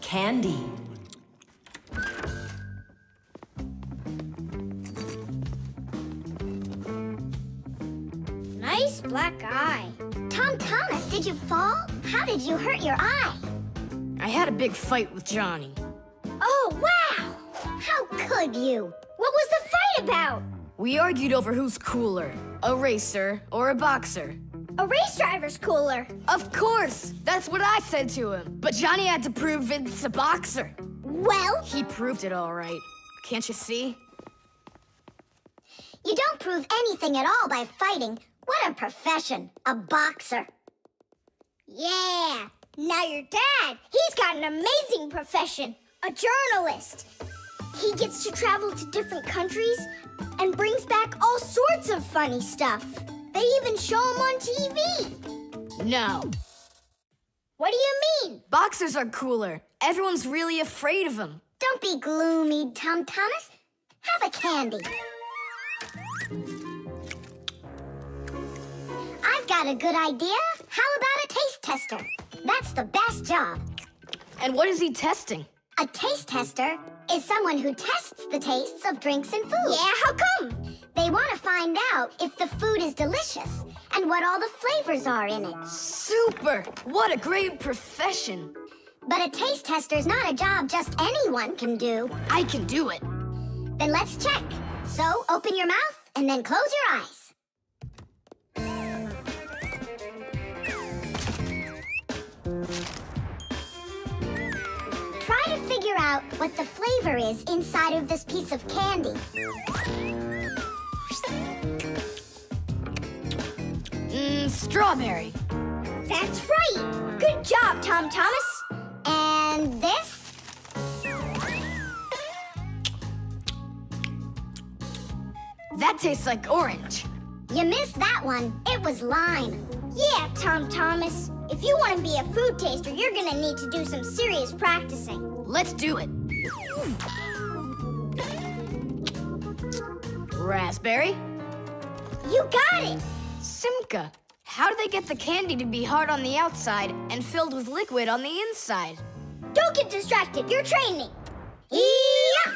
candy. Nice black eye. Thomas, did you fall? How did you hurt your eye? I had a big fight with Johnny. Oh, wow! How could you? What was the fight about? We argued over who's cooler, a racer or a boxer. A race driver's cooler. Of course! That's what I said to him. But Johnny had to prove it's a boxer. Well, He proved it all right. Can't you see? you don't prove anything at all by fighting. What a profession, a boxer. Yeah. Now your dad, he's got an amazing profession. A journalist. He gets to travel to different countries and brings back all sorts of funny stuff. They even show him on TV. No. What do you mean? Boxers are cooler. Everyone's really afraid of them. Don't be gloomy, Thomas. Have a candy. I've got a good idea. How about a taste tester? That's the best job. And what is he testing? A taste tester is someone who tests the tastes of drinks and food. Yeah, how come? They want to find out if the food is delicious and what all the flavors are in it. Super! What a great profession. But a taste tester's not a job just anyone can do. I can do it. Then let's check. So open your mouth and then close your eyes. Try to figure out what the flavor is inside of this piece of candy. Strawberry. That's right. Good job, Thomas. And this? That tastes like orange. You missed that one. It was lime. Yeah, Thomas. If you want to be a food taster, you're gonna need to do some serious practicing. Let's do it. Raspberry. You got it. Simka. How do they get the candy to be hard on the outside and filled with liquid on the inside? Don't get distracted. You're training. Yeah!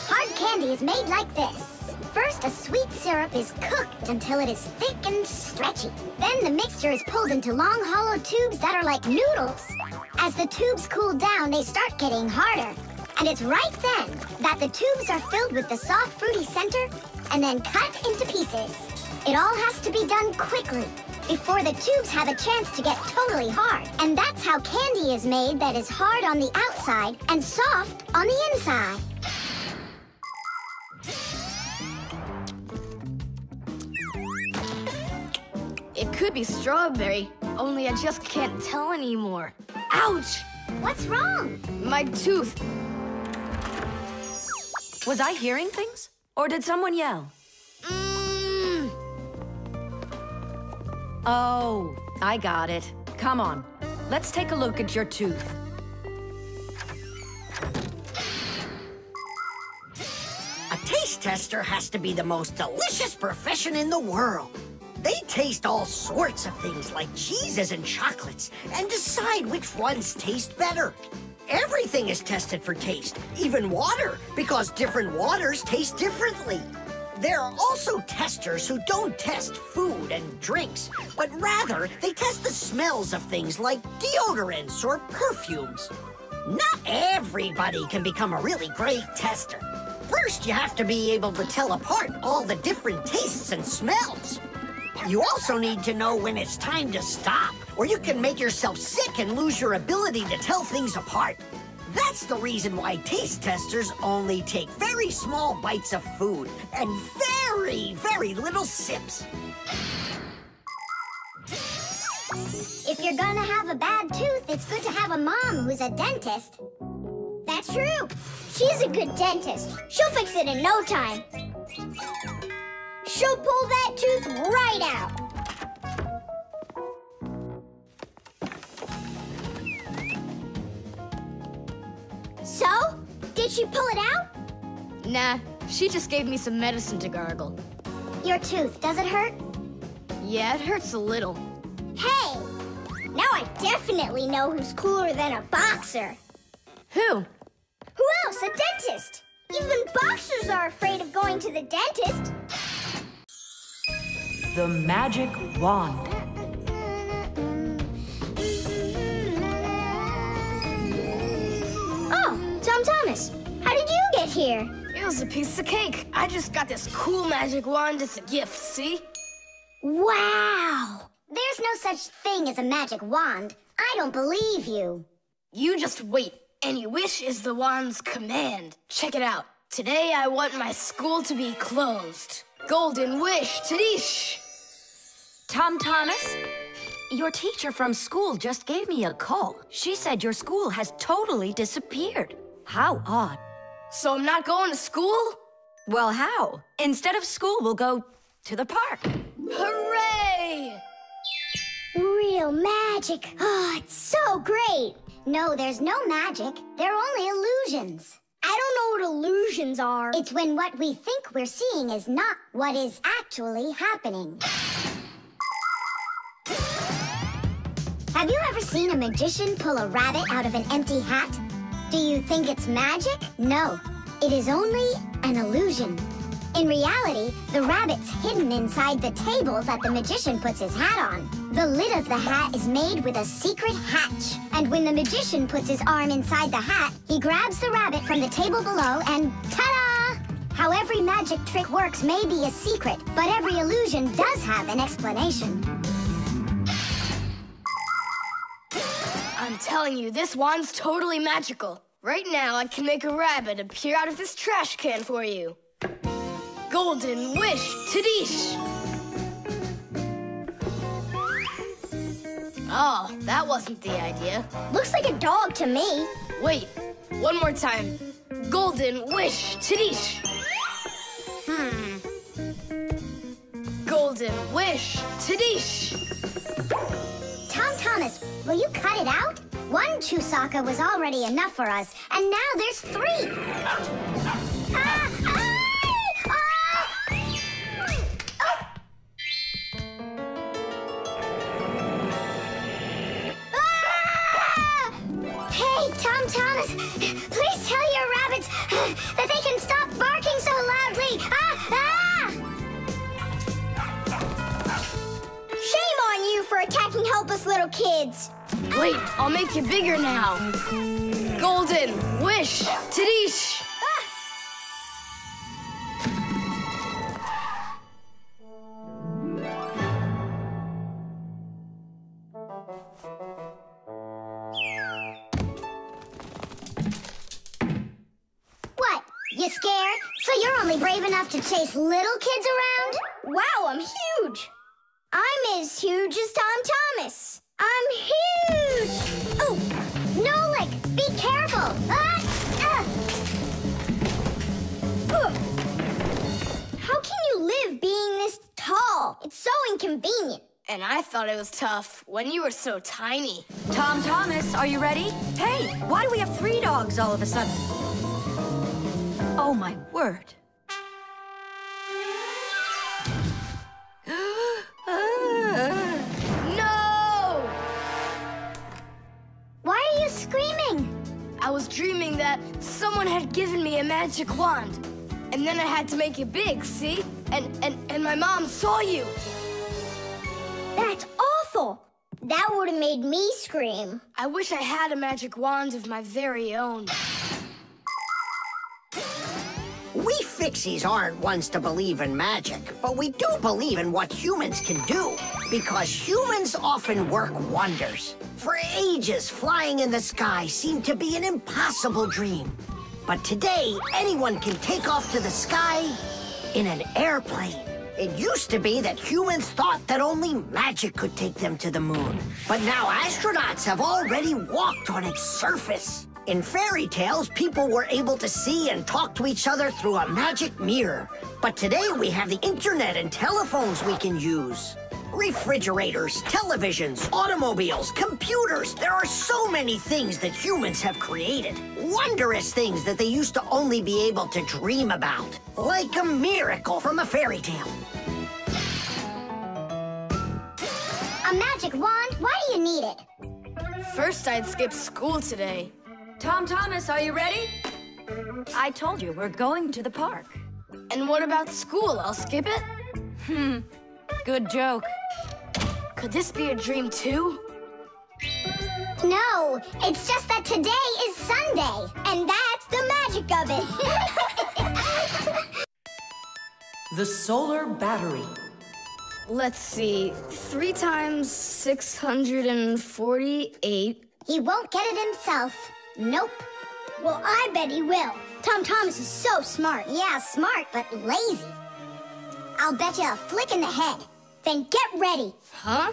Hard candy is made like this. First, a sweet syrup is cooked until it is thick and stretchy. Then the mixture is pulled into long, hollow tubes that are like noodles. As the tubes cool down, they start getting harder. And it's right then that the tubes are filled with the soft, fruity center and then cut into pieces. It all has to be done quickly before the tubes have a chance to get totally hard. And that's how candy is made that is hard on the outside and soft on the inside. It could be strawberry, only I just can't tell anymore. Ouch! What's wrong? My tooth. Was I hearing things? Or did someone yell? Oh, I got it. Come on, let's take a look at your tooth. A taste tester has to be the most delicious profession in the world. They taste all sorts of things like cheeses and chocolates and decide which ones taste better. Everything is tested for taste, even water, because different waters taste differently. There are also testers who don't test food and drinks, but rather they test the smells of things like deodorants or perfumes. Not everybody can become a really great tester. First, you have to be able to tell apart all the different tastes and smells. You also need to know when it's time to stop, or you can make yourself sick and lose your ability to tell things apart. That's the reason why taste testers only take very small bites of food and very, very little sips. If you're gonna have a bad tooth, it's good to have a mom who's a dentist. That's true. She's a good dentist. She'll fix it in no time. She'll pull that tooth right out. So, did she pull it out? Nah, she just gave me some medicine to gargle. Your tooth, does it hurt? Yeah, it hurts a little. Hey, now I definitely know who's cooler than a boxer. Who? Who else? A dentist. Even boxers are afraid of going to the dentist. The magic wand. Oh, Tom Thomas, how did you get here? It was a piece of cake. I just got this cool magic wand as a gift, see? Wow! There's no such thing as a magic wand. I don't believe you. You just wait. Any wish is the wand's command. Check it out. Today I want my school to be closed. Golden wish, Toothache! Tom Thomas, your teacher from school just gave me a call. She said your school has totally disappeared. How odd. So I'm not going to school? Well, how? Instead of school, we'll go to the park. Hooray! Real magic. Oh, it's so great. No, there's no magic. They're only illusions. I don't know what illusions are. It's when what we think we're seeing is not what is actually happening. Have you ever seen a magician pull a rabbit out of an empty hat? Do you think it's magic? No, it is only an illusion. In reality, the rabbit's hidden inside the table that the magician puts his hat on. The lid of the hat is made with a secret hatch. And when the magician puts his arm inside the hat, he grabs the rabbit from the table below and ta-da! How every magic trick works may be a secret, but every illusion does have an explanation. I'm telling you, this wand's totally magical. Right now, I can make a rabbit appear out of this trash can for you. Golden wish, Toothache! Oh, that wasn't the idea. Looks like a dog to me. Wait, one more time. Golden wish, Toothache! Golden wish, Toothache! Tom Thomas, will you cut it out? One chusaka was already enough for us, and now there's 3. Hey, Tom Thomas, please tell your rabbits that they can stop barking so loudly. Shame on you for attacking helpless little kids. Wait, I'll make you bigger now. Golden wish, Toothache! What? You scared? So you're only brave enough to chase little kids around? Wow, I'm huge. I'm as huge as Tom Thomas. I'm huge! Oh, Nolik, be careful! How can you live being this tall? It's so inconvenient. And I thought it was tough when you were so tiny. Tom Thomas, are you ready? Hey, why do we have 3 dogs all of a sudden? Oh, my word. No! Why are you screaming? I was dreaming that someone had given me a magic wand. And then I had to make it big, see? And my mom saw you. That's awful. That would have made me scream. I wish I had a magic wand of my very own. We Fixies aren't ones to believe in magic, but we do believe in what humans can do, because humans often work wonders. For ages, flying in the sky seemed to be an impossible dream. But today, anyone can take off to the sky in an airplane. It used to be that humans thought that only magic could take them to the moon. But now astronauts have already walked on its surface. In fairy tales, people were able to see and talk to each other through a magic mirror. But today we have the internet and telephones we can use. Refrigerators, televisions, automobiles, computers. There are so many things that humans have created. Wondrous things that they used to only be able to dream about. Like a miracle from a fairy tale. A magic wand? Why do you need it? First, I'd skip school today. Tom Thomas, are you ready? I told you, we're going to the park. And what about school? I'll skip it? Good joke. Could this be a dream too? No, it's just that today is Sunday. And that's the magic of it. The solar battery. Let's see. 3 times 648. He won't get it himself. Nope. Well, I bet he will. Tom Thomas is so smart. Yeah, smart, but lazy. I'll bet you a flick in the head. Then get ready. Huh?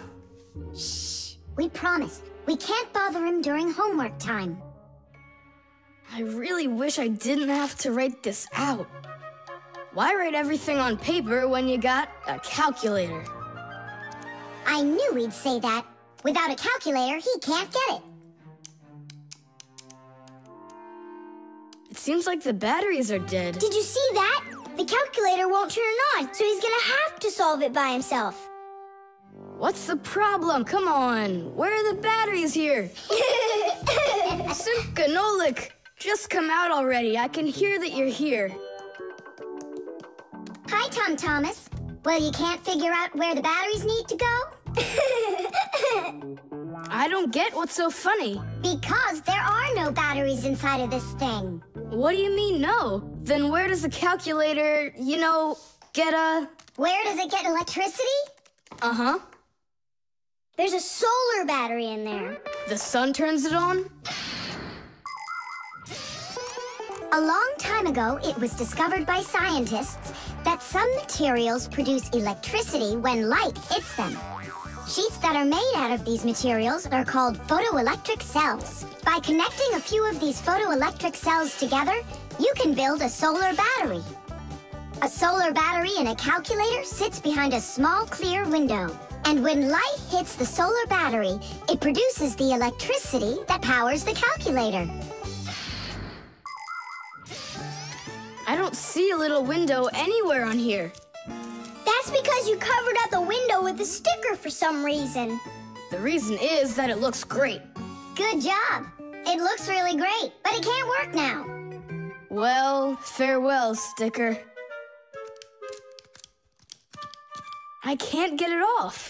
Shh. We promise. We can't bother him during homework time. I really wish I didn't have to write this out. Why write everything on paper when you got a calculator? I knew he'd say that. Without a calculator, he can't get it. It seems like the batteries are dead. Did you see that? The calculator won't turn on, so he's gonna have to solve it by himself. What's the problem? Come on. Where are the batteries here? Simka, Nolik, just come out already. I can hear that you're here. Hi, Tom Thomas. Well, you can't figure out where the batteries need to go? I don't get what's so funny. Because there are no batteries inside of this thing. What do you mean, no? Then where does the calculator, get a... Where does it get electricity? Uh-huh. There's a solar battery in there. The sun turns it on? A long time ago, it was discovered by scientists that some materials produce electricity when light hits them. Sheets that are made out of these materials are called photoelectric cells. By connecting a few of these photoelectric cells together, you can build a solar battery. A solar battery in a calculator sits behind a small clear window. And when light hits the solar battery, it produces the electricity that powers the calculator. I don't see a little window anywhere on here. That's because you covered up the window with a sticker for some reason. The reason is that it looks great. Good job. It looks really great, but it can't work now. Well, farewell, sticker. I can't get it off.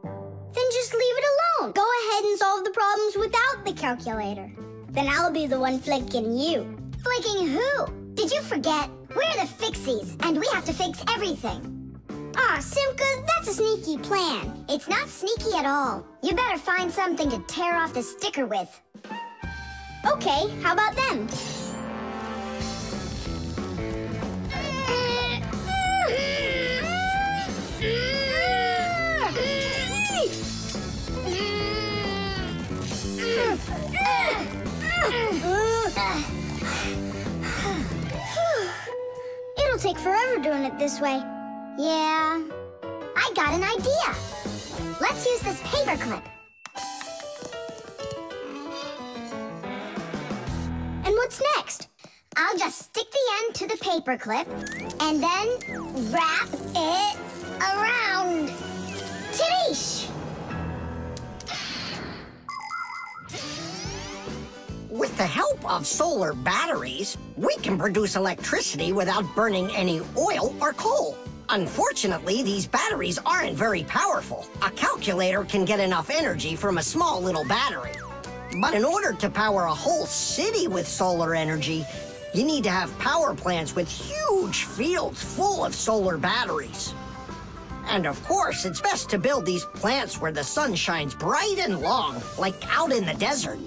Then just leave it alone. Go ahead and solve the problems without the calculator. Then I'll be the one flicking you. Flicking who? Did you forget? We're the Fixies, and we have to fix everything. Ah, Simka, that's a sneaky plan. It's not sneaky at all. You better find something to tear off the sticker with. Okay, how about them? It'll take forever doing it this way. Yeah, I got an idea. Let's use this paper clip. And what's next? I'll just stick the end to the paper clip and then wrap it around. Tidish! With the help of solar batteries, we can produce electricity without burning any oil or coal. Unfortunately, these batteries aren't very powerful. A calculator can get enough energy from a small little battery. But in order to power a whole city with solar energy, you need to have power plants with huge fields full of solar batteries. And of course, it's best to build these plants where the sun shines bright and long, like out in the desert.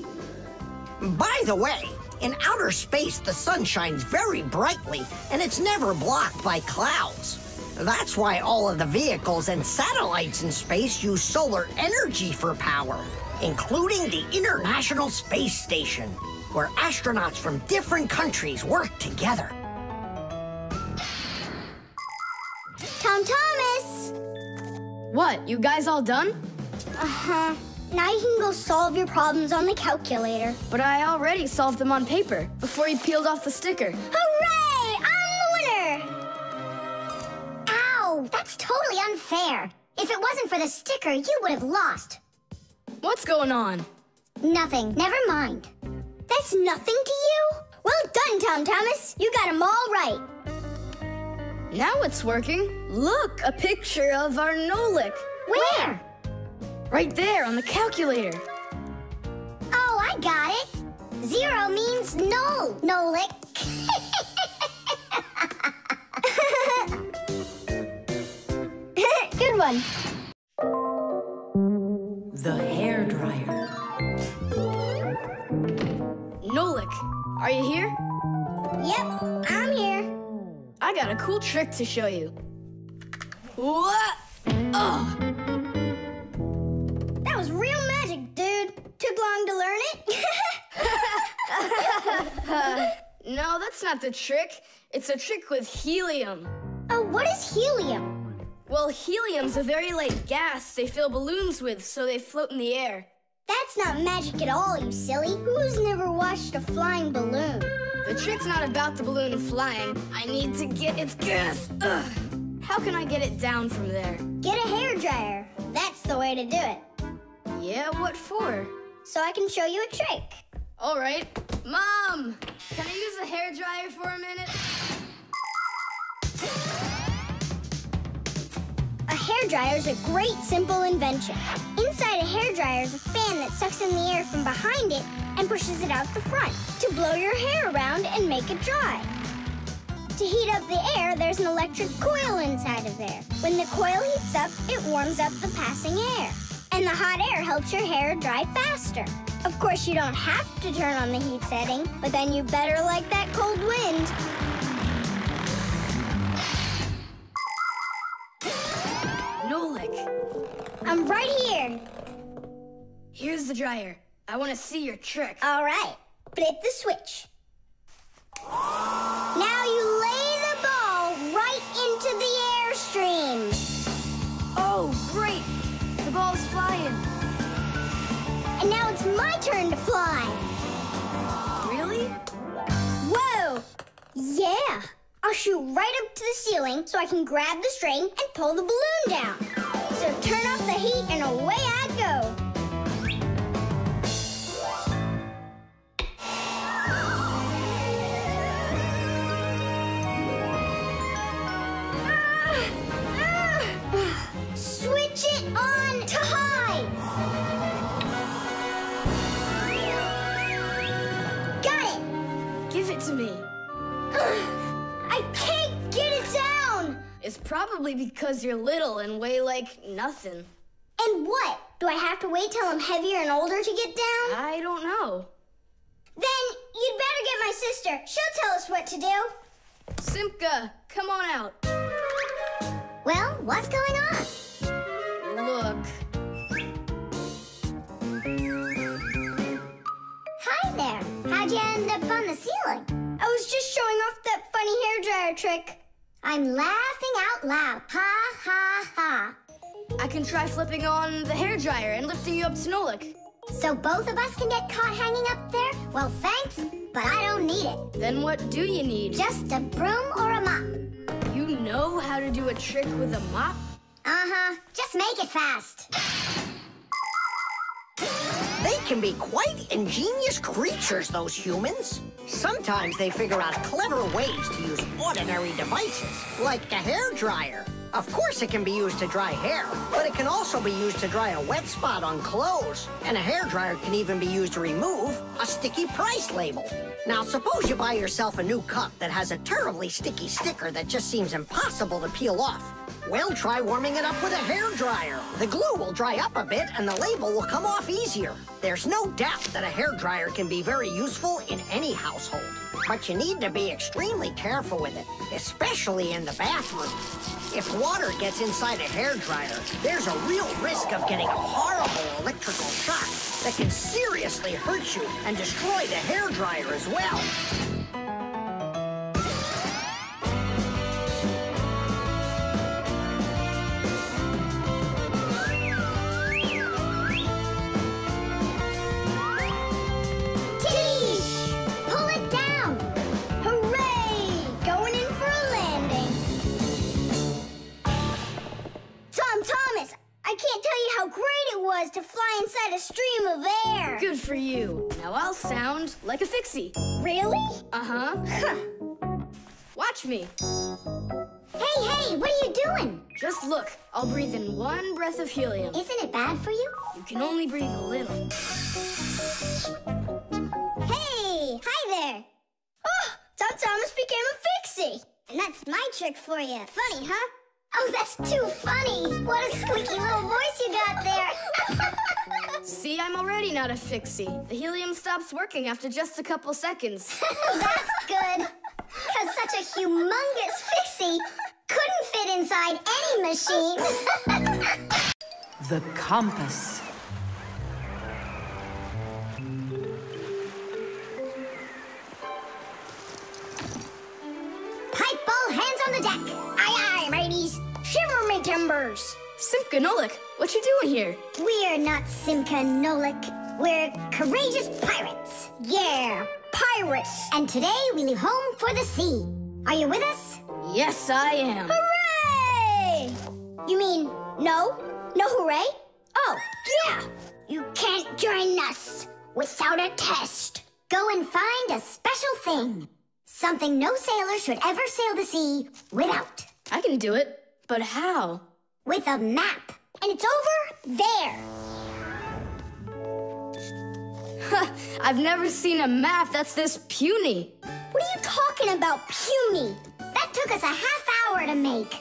By the way, in outer space, the sun shines very brightly, and it's never blocked by clouds. That's why all of the vehicles and satellites in space use solar energy for power, including the International Space Station, where astronauts from different countries work together. Tom Thomas! What, you guys all done? Uh-huh. Now you can go solve your problems on the calculator. But I already solved them on paper before you peeled off the sticker. Hooray! I'm the winner! Ow! That's totally unfair. If it wasn't for the sticker, you would have lost. What's going on? Nothing. Never mind. That's nothing to you? Well done, Tom Thomas. You got them all right. Now it's working. Look, a picture of our Nolik. Where? Right there on the calculator. Oh, I got it. 0 means null, Nolik. Good one. The hairdryer. Nolik, are you here? Yep, I'm here. I got a cool trick to show you. What? Oh! That was real magic, dude. Took long to learn it? No, that's not the trick. It's a trick with helium. Oh, what is helium? Well, helium's a very light gas they fill balloons with so they float in the air. That's not magic at all, you silly. Who's never watched a flying balloon? The trick's not about the balloon flying. I need to get its gas. Ugh. How can I get it down from there? Get a hairdryer. That's the way to do it. Yeah, what for? So I can show you a trick. All right. Mom, can I use a hairdryer for a minute? A hairdryer is a great, simple invention. Inside a hairdryer is a fan that sucks in the air from behind it and pushes it out the front to blow your hair around and make it dry. To heat up the air, there's an electric coil inside of there. When the coil heats up, it warms up the passing air. And the hot air helps your hair dry faster. Of course, you don't have to turn on the heat setting, but then you better like that cold wind. Nolik, I'm right here. here's the dryer. I want to see your trick. All right, flip the switch. Now you lay the ball right into the airstream. Oh, great. The ball's flying. And now it's my turn to fly. Really? Whoa! Yeah! I'll shoot right up to the ceiling so I can grab the string and pull the balloon down. So turn off the heat and away I go. Switch it on to high. Got it. Give it to me. I can't get it down. It's probably because you're little and weigh like nothing. And what? Do I have to wait till I'm heavier and older to get down? I don't know. Then you'd better get my sister. She'll tell us what to do. Simka, come on out. Well, what's going on? Look. Hi there. How'd you end up on the ceiling? I was just showing off that funny hairdryer trick. I'm laughing out loud. Ha, ha, ha. I can try flipping on the hairdryer and lifting you up to Nolik. So both of us can get caught hanging up there? Well, thanks, but I don't need it. Then what do you need? Just a broom or a mop. You know how to do a trick with a mop? Uh-huh. Just make it fast. They can be quite ingenious creatures, those humans. Sometimes they figure out clever ways to use ordinary devices, like a hairdryer. Of course it can be used to dry hair, but it can also be used to dry a wet spot on clothes. And a hairdryer can even be used to remove a sticky price label. Now, suppose you buy yourself a new cup that has a terribly sticky sticker that just seems impossible to peel off. Well, try warming it up with a hairdryer. The glue will dry up a bit and the label will come off easier. There's no doubt that a hairdryer can be very useful in any household. But you need to be extremely careful with it, especially in the bathroom. If water gets inside a hairdryer, there's a real risk of getting a horrible electrical shock that can seriously hurt you and destroy the hairdryer as well. To fly inside a stream of air. good for you. Now I'll sound like a Fixie. Really? Uh-huh. Huh. Watch me. Hey, what are you doing? Just look. I'll breathe in 1 breath of helium. Isn't it bad for you? You can only breathe a little. Hey, hi there. Oh, Tom Thomas became a Fixie. And that's my trick for you. Funny, huh? Oh, that's too funny. What a squeaky little voice you got there. See, I'm already not a Fixie. The helium stops working after just a couple seconds. That's good. Because such a humongous Fixie couldn't fit inside any machine. The compass. Pipe ball, hands on the deck. Aye, aye, mateys. Shimmer me timbers. Simka and Nolik, what you doing here? We're not Simka and Nolik. We're courageous pirates. Yeah, pirates. And today we leave home for the sea. Are you with us? Yes, I am. Hooray! You mean no? No hooray? Oh, yeah. You can't join us without a test. Go and find a special thing. Something no sailor should ever sail the sea without. I can do it, but how? With a map. And it's over there. I've never seen a map that's this puny. What are you talking about, puny? That took us a half hour to make.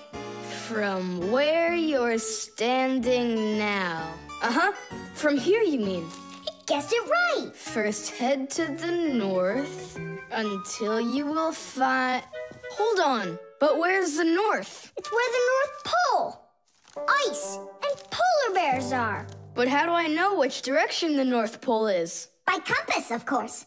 From where you're standing now. Uh-huh. From here, you mean? You guessed it right. First, head to the north until you will find... Hold on. But where's the north? It's where the North Pole. Ice and polar bears are. But how do I know which direction the North Pole is? By compass, of course.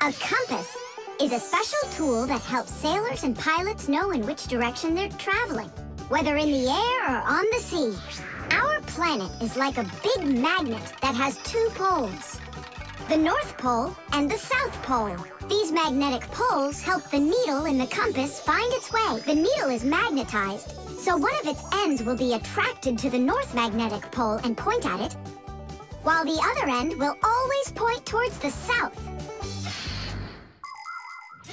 A compass is a special tool that helps sailors and pilots know in which direction they're traveling, whether in the air or on the sea. Our planet is like a big magnet that has 2 poles, the North Pole and the South Pole. These magnetic poles help the needle in the compass find its way. The needle is magnetized, so one of its ends will be attracted to the North Magnetic Pole and point at it, while the other end will always point towards the south.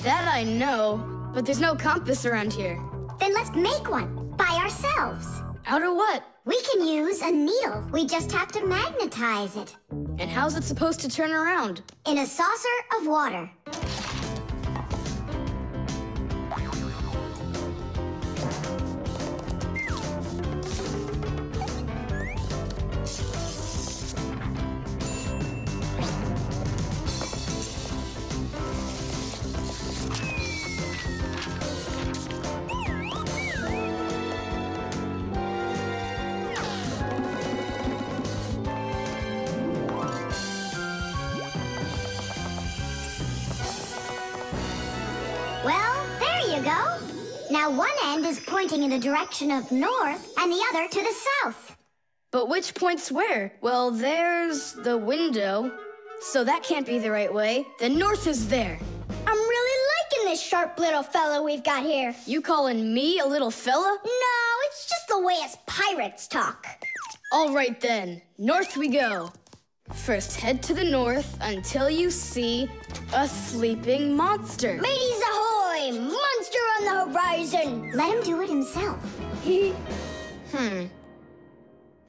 That I know, but there's no compass around here. Then let's make one by ourselves. Out of what? We can use a needle. We just have to magnetize it. And how's it supposed to turn around? In a saucer of water. Well, there you go. Now one end is pointing in the direction of north and the other to the south. But which points where? Well, there's the window, so that can't be the right way. The north is there. I'm really liking this sharp little fella we've got here. You calling me a little fella? No, it's just the way us pirates talk. All right then, north we go. First, head to the north until you see a sleeping monster. Mateys ahoy! Monster on the horizon! Let him do it himself.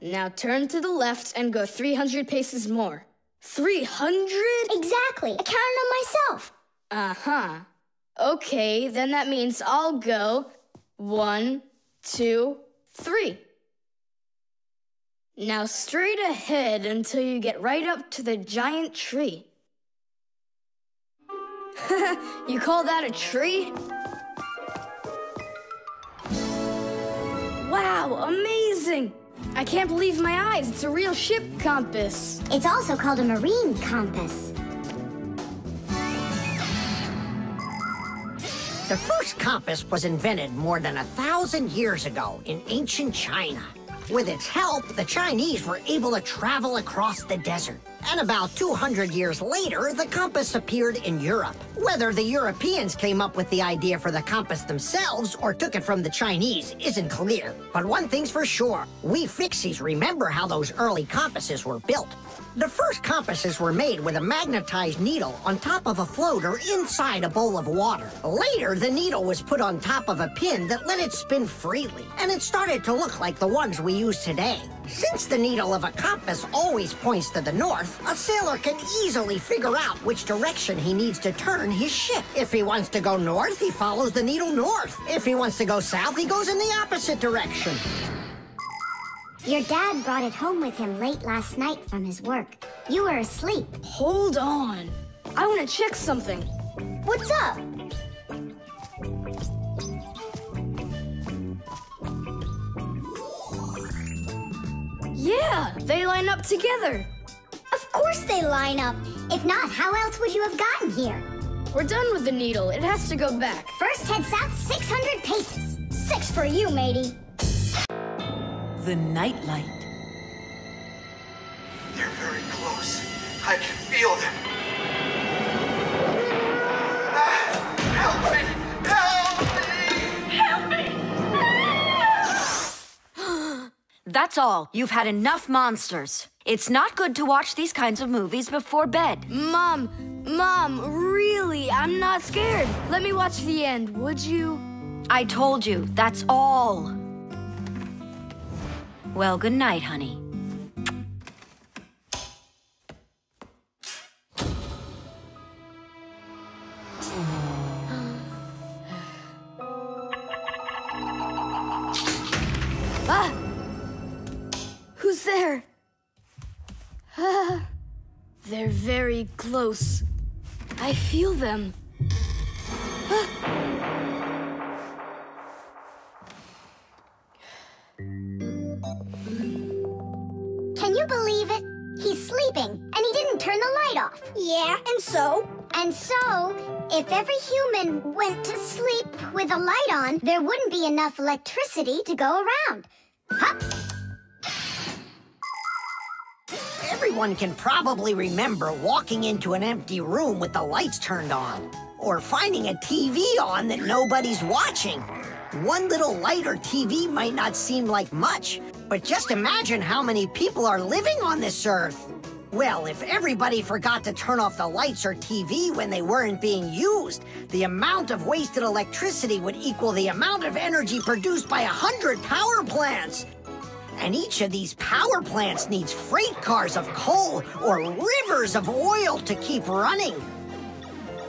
Now turn to the left and go 300 paces more. 300? Exactly. I counted on myself. Uh-huh. Okay, then that means I'll go 1, 2, 3. Now straight ahead until you get right up to the giant tree. You call that a tree? Wow, amazing! I can't believe my eyes. It's a real ship compass. It's also called a marine compass. The first compass was invented more than 1,000 years ago in ancient China. With its help, the Chinese were able to travel across the desert And about 200 years later, the compass appeared in Europe. Whether the Europeans came up with the idea for the compass themselves or took it from the Chinese isn't clear. But one thing's for sure, we Fixies remember how those early compasses were built. The first compasses were made with a magnetized needle on top of a floater inside a bowl of water. Later, the needle was put on top of a pin that let it spin freely, and it started to look like the ones we use today. Since the needle of a compass always points to the north, a sailor can easily figure out which direction he needs to turn his ship. If he wants to go north, he follows the needle north. If he wants to go south, he goes in the opposite direction. Your dad brought it home with him late last night from his work. You were asleep. Hold on. I want to check something. What's up? Yeah, they line up together. Of course they line up. If not, how else would you have gotten here? We're done with the needle. It has to go back. First head south 600 paces. 6 for you, matey. The nightlight. They're very close. I can feel them. Help me! Help me! Help me! That's all. You've had enough monsters. It's not good to watch these kinds of movies before bed. Mom, really, I'm not scared. Let me watch the end, would you? I told you, that's all. Well, good night, honey. Ah! Who's there? They're very close. I feel them. Can you believe it? He's sleeping, and he didn't turn the light off. Yeah, and so? And so, if every human went to sleep with a light on, there wouldn't be enough electricity to go around. Hop! Everyone can probably remember walking into an empty room with the lights turned on, or finding a TV on that nobody's watching. One little light or TV might not seem like much, but just imagine how many people are living on this earth. Well, if everybody forgot to turn off the lights or TV when they weren't being used, the amount of wasted electricity would equal the amount of energy produced by 100 power plants. And each of these power plants needs freight cars of coal or rivers of oil to keep running.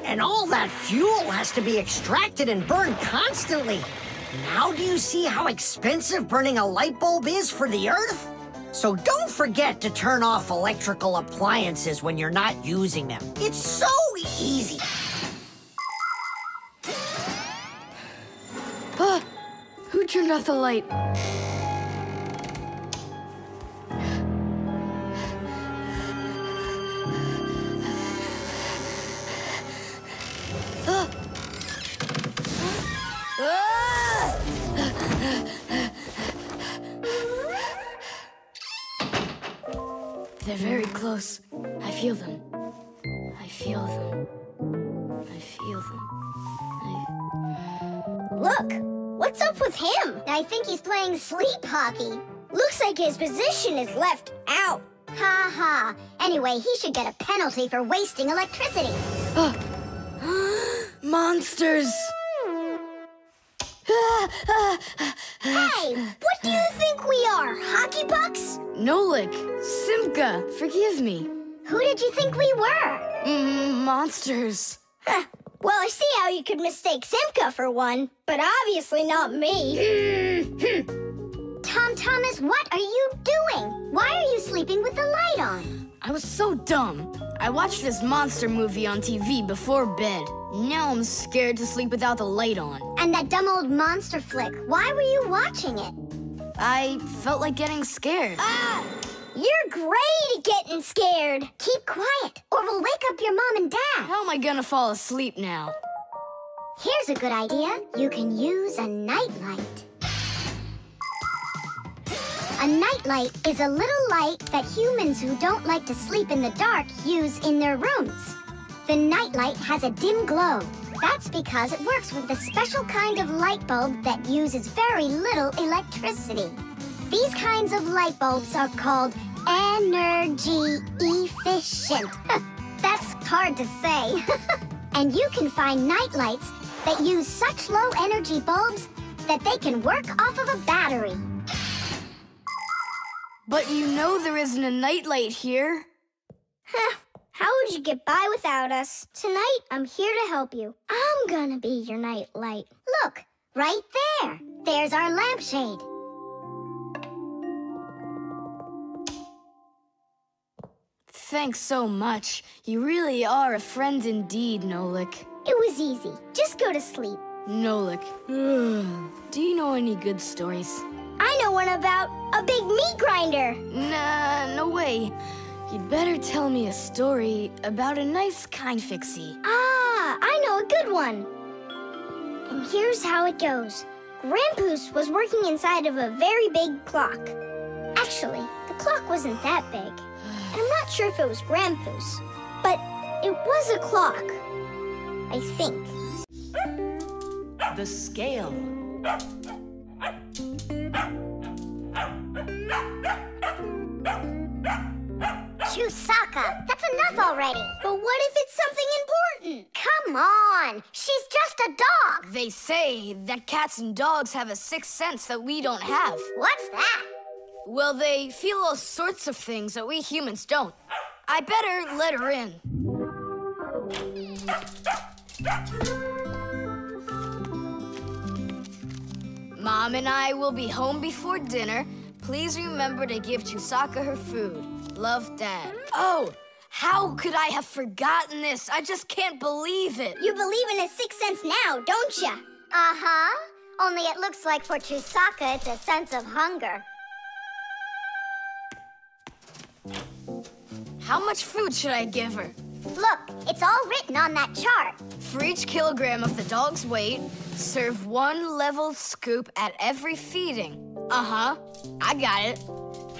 And all that fuel has to be extracted and burned constantly. Now do you see how expensive burning a light bulb is for the Earth? So don't forget to turn off electrical appliances when you're not using them. It's so easy. Who turned off the light? They're very close. I feel them. I feel them. I feel them. Look, what's up with him? I think he's playing sleep hockey. Looks like his position is left out. Ha ha. Anyway, he should get a penalty for wasting electricity. Monsters! Hey, what do you think we are, hockey pucks? Nolik, Simka, forgive me. Who did you think we were? Monsters. Well, I see how you could mistake Simka for one, but obviously not me. Tom Thomas, what are you doing? Why are you sleeping with the light on? I was so dumb. I watched this monster movie on TV before bed. Now I'm scared to sleep without the light on. And that dumb old monster flick, why were you watching it? I felt like getting scared. You're great at getting scared. Keep quiet, or we'll wake up your mom and dad. How am I gonna fall asleep now? Here's a good idea. You can use a nightlight. A nightlight is a little light that humans who don't like to sleep in the dark use in their rooms. The nightlight has a dim glow. That's because it works with a special kind of light bulb that uses very little electricity. These kinds of light bulbs are called energy efficient. That's hard to say. And you can find nightlights that use such low energy bulbs that they can work off of a battery. But you know there isn't a nightlight here. How would you get by without us? Tonight, I'm here to help you. I'm gonna be your nightlight. Look, right there. There's our lampshade. Thanks so much. You really are a friend indeed, Nolik. It was easy. Just go to sleep. Nolik, do you know any good stories? I know one about a big meat grinder. Nah, no way. You'd better tell me a story about a nice, kind Fixie. Ah, I know a good one. And here's how it goes. Grandpoos was working inside of a very big clock. Actually, the clock wasn't that big. And I'm not sure if it was Grandpoos, but it was a clock, I think. The scale. Chusaka, that's enough already. But what if it's something important? Come on, she's just a dog. They say that cats and dogs have a sixth sense that we don't have. What's that? Well, they feel all sorts of things that we humans don't. I better let her in. Mom and I will be home before dinner. Please remember to give Chusaka her food. Love, Dad. Oh, how could I have forgotten this? I just can't believe it. You believe in a sixth sense now, don't ya? Uh-huh. Only it looks like for Chusaka, it's a sense of hunger. How much food should I give her? Look, it's all written on that chart. For each kilogram of the dog's weight, serve 1 level scoop at every feeding. Uh-huh, I got it.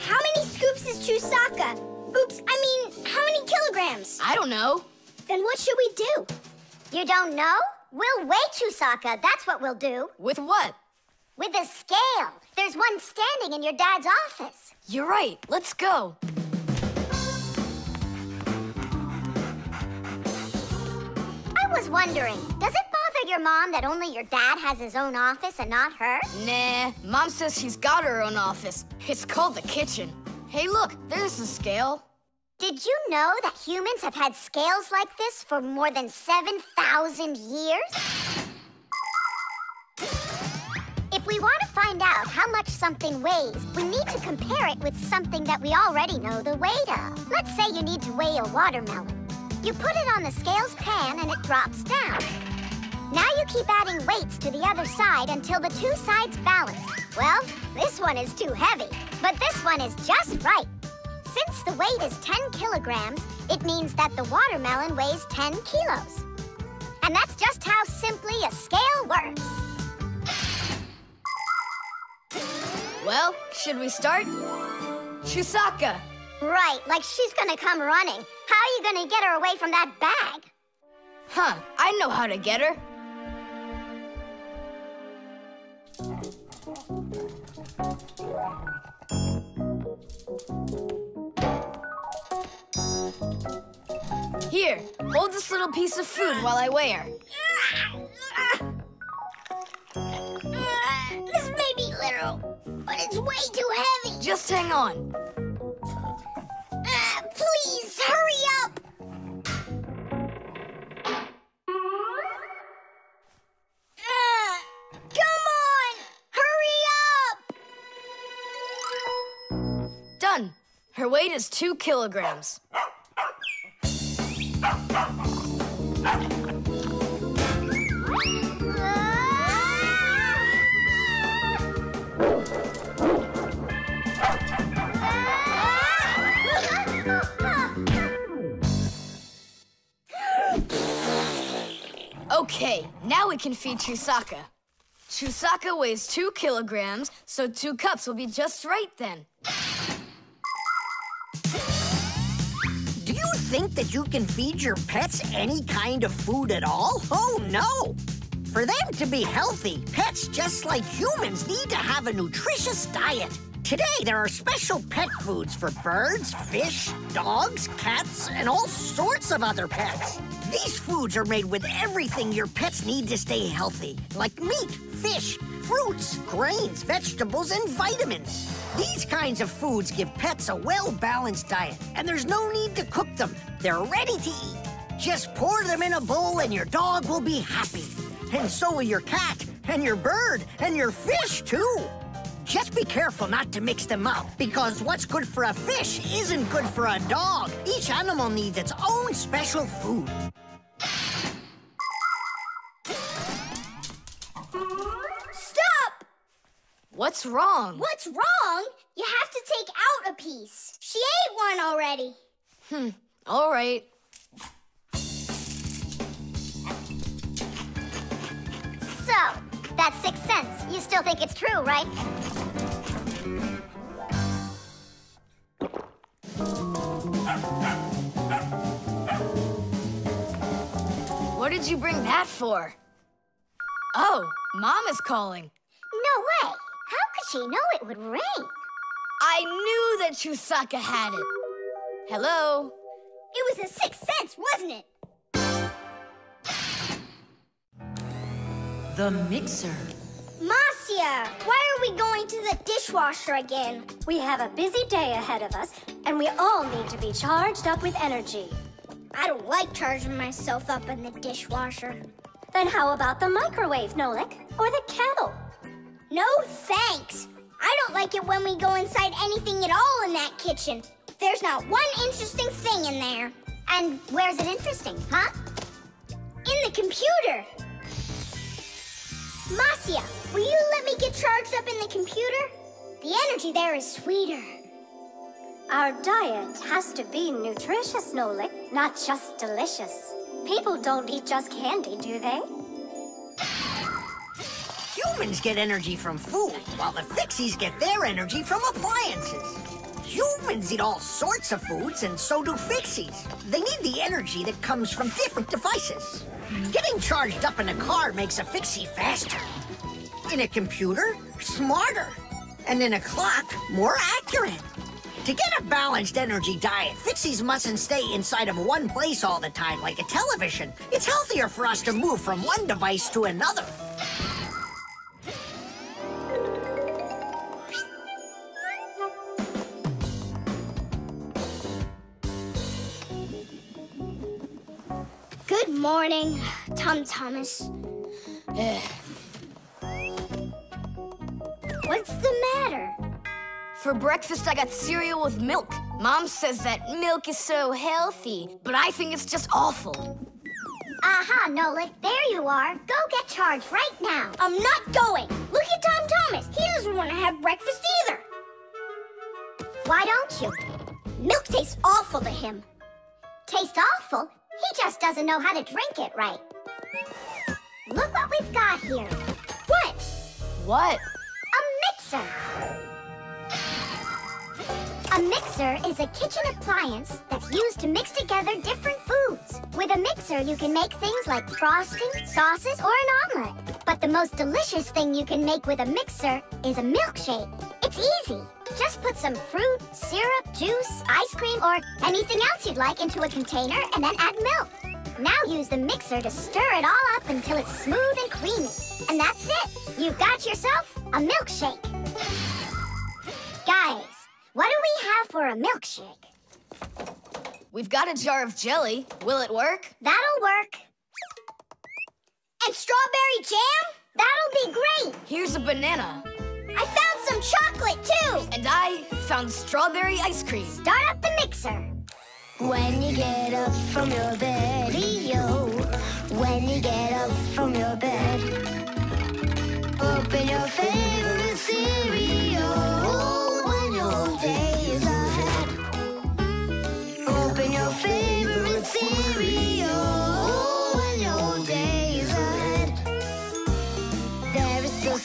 How many scoops is Chusaka? Oops, I mean, how many kilograms? I don't know. Then what should we do? You don't know? We'll weigh Chusaka, that's what we'll do. With what? With a scale. There's one standing in your dad's office. You're right, let's go. I was wondering, does it bother your mom that only your dad has his own office and not her? Nah, Mom says she's got her own office. It's called the kitchen. Hey, look, there's the scale. Did you know that humans have had scales like this for more than 7,000 years? If we want to find out how much something weighs, we need to compare it with something that we already know the weight of. Let's say you need to weigh a watermelon. You put it on the scales pan and it drops down. Now you keep adding weights to the other side until the two sides balance. Well, this one is too heavy, but this one is just right. Since the weight is 10 kilograms, it means that the watermelon weighs 10 kilos. And that's just how simply a scale works. Well, should we start? Chusaka! Right, like she's gonna come running. How are you gonna get her away from that bag? Huh, I know how to get her. Here, hold this little piece of food while I weigh her. This may be literal, but it's way too heavy. Just hang on. Please, hurry up. Come on, hurry up. Done. Her weight is 2 kilograms. Okay, now we can feed Chusaka. Chusaka weighs 2 kilograms, so 2 cups will be just right then. Do you think that you can feed your pets any kind of food at all? Oh, no! For them to be healthy, pets just like humans need to have a nutritious diet. Today, there are special pet foods for birds, fish, dogs, cats, and all sorts of other pets. These foods are made with everything your pets need to stay healthy, like meat, fish, fruits, grains, vegetables, and vitamins. These kinds of foods give pets a well-balanced diet, and there's no need to cook them. They're ready to eat. Just pour them in a bowl and your dog will be happy. And so will your cat, and your bird, and your fish, too. Just be careful not to mix them up, because what's good for a fish isn't good for a dog. Each animal needs its own special food. Stop! What's wrong? What's wrong? You have to take out a piece. She ate one already. All right. So, that's 6 cents. You still think it's true, right? What did you bring that for? Oh, Mom is calling. No way. How could she know it would rain? I knew that Chusaka had it. Hello? It was a 6 cents, wasn't it? The mixer. Marcia, why are we going to the dishwasher again? We have a busy day ahead of us, and we all need to be charged up with energy. I don't like charging myself up in the dishwasher. Then how about the microwave, Nolik? Or the kettle? No thanks. I don't like it when we go inside anything at all in that kitchen. There's not one interesting thing in there. And where's it interesting, huh? In the computer. Marcia, will you let me get charged up in the computer? The energy there is sweeter. Our diet has to be nutritious, Nolik, not just delicious. People don't eat just candy, do they? Humans get energy from food, while the Fixies get their energy from appliances. Humans eat all sorts of foods, and so do Fixies. They need the energy that comes from different devices. Getting charged up in a car makes a Fixie faster. In a computer, smarter. And in a clock, more accurate. To get a balanced energy diet, Fixies mustn't stay inside of one place all the time like a television. It's healthier for us to move from one device to another. Good morning, Tom Thomas. What's the matter? For breakfast, I got cereal with milk. Mom says that milk is so healthy, but I think it's just awful. Aha, Nolik, there you are. Go get charged right now. I'm not going. Look at Tom Thomas. He doesn't want to have breakfast either. Why don't you? Milk tastes awful to him. Taste awful? He just doesn't know how to drink it right. Look what we've got here. What? What? A mixer. A mixer is a kitchen appliance that's used to mix together different foods. With a mixer, you can make things like frosting, sauces, or an omelet. But the most delicious thing you can make with a mixer is a milkshake. It's easy. Just put some fruit, syrup, juice, ice cream, or anything else you'd like into a container and then add milk. Now use the mixer to stir it all up until it's smooth and creamy. And that's it. You've got yourself a milkshake. Guys, what do we have for a milkshake? We've got a jar of jelly. Will it work? That'll work. And strawberry jam? That'll be great. Here's a banana. I found some chocolate, too. And I found strawberry ice cream. Start up the mixer. When you get up from your bed, yo. When you get up from your bed, open your favorite cereal when your day is ahead. Open your favorite cereal when your day is ahead. There is still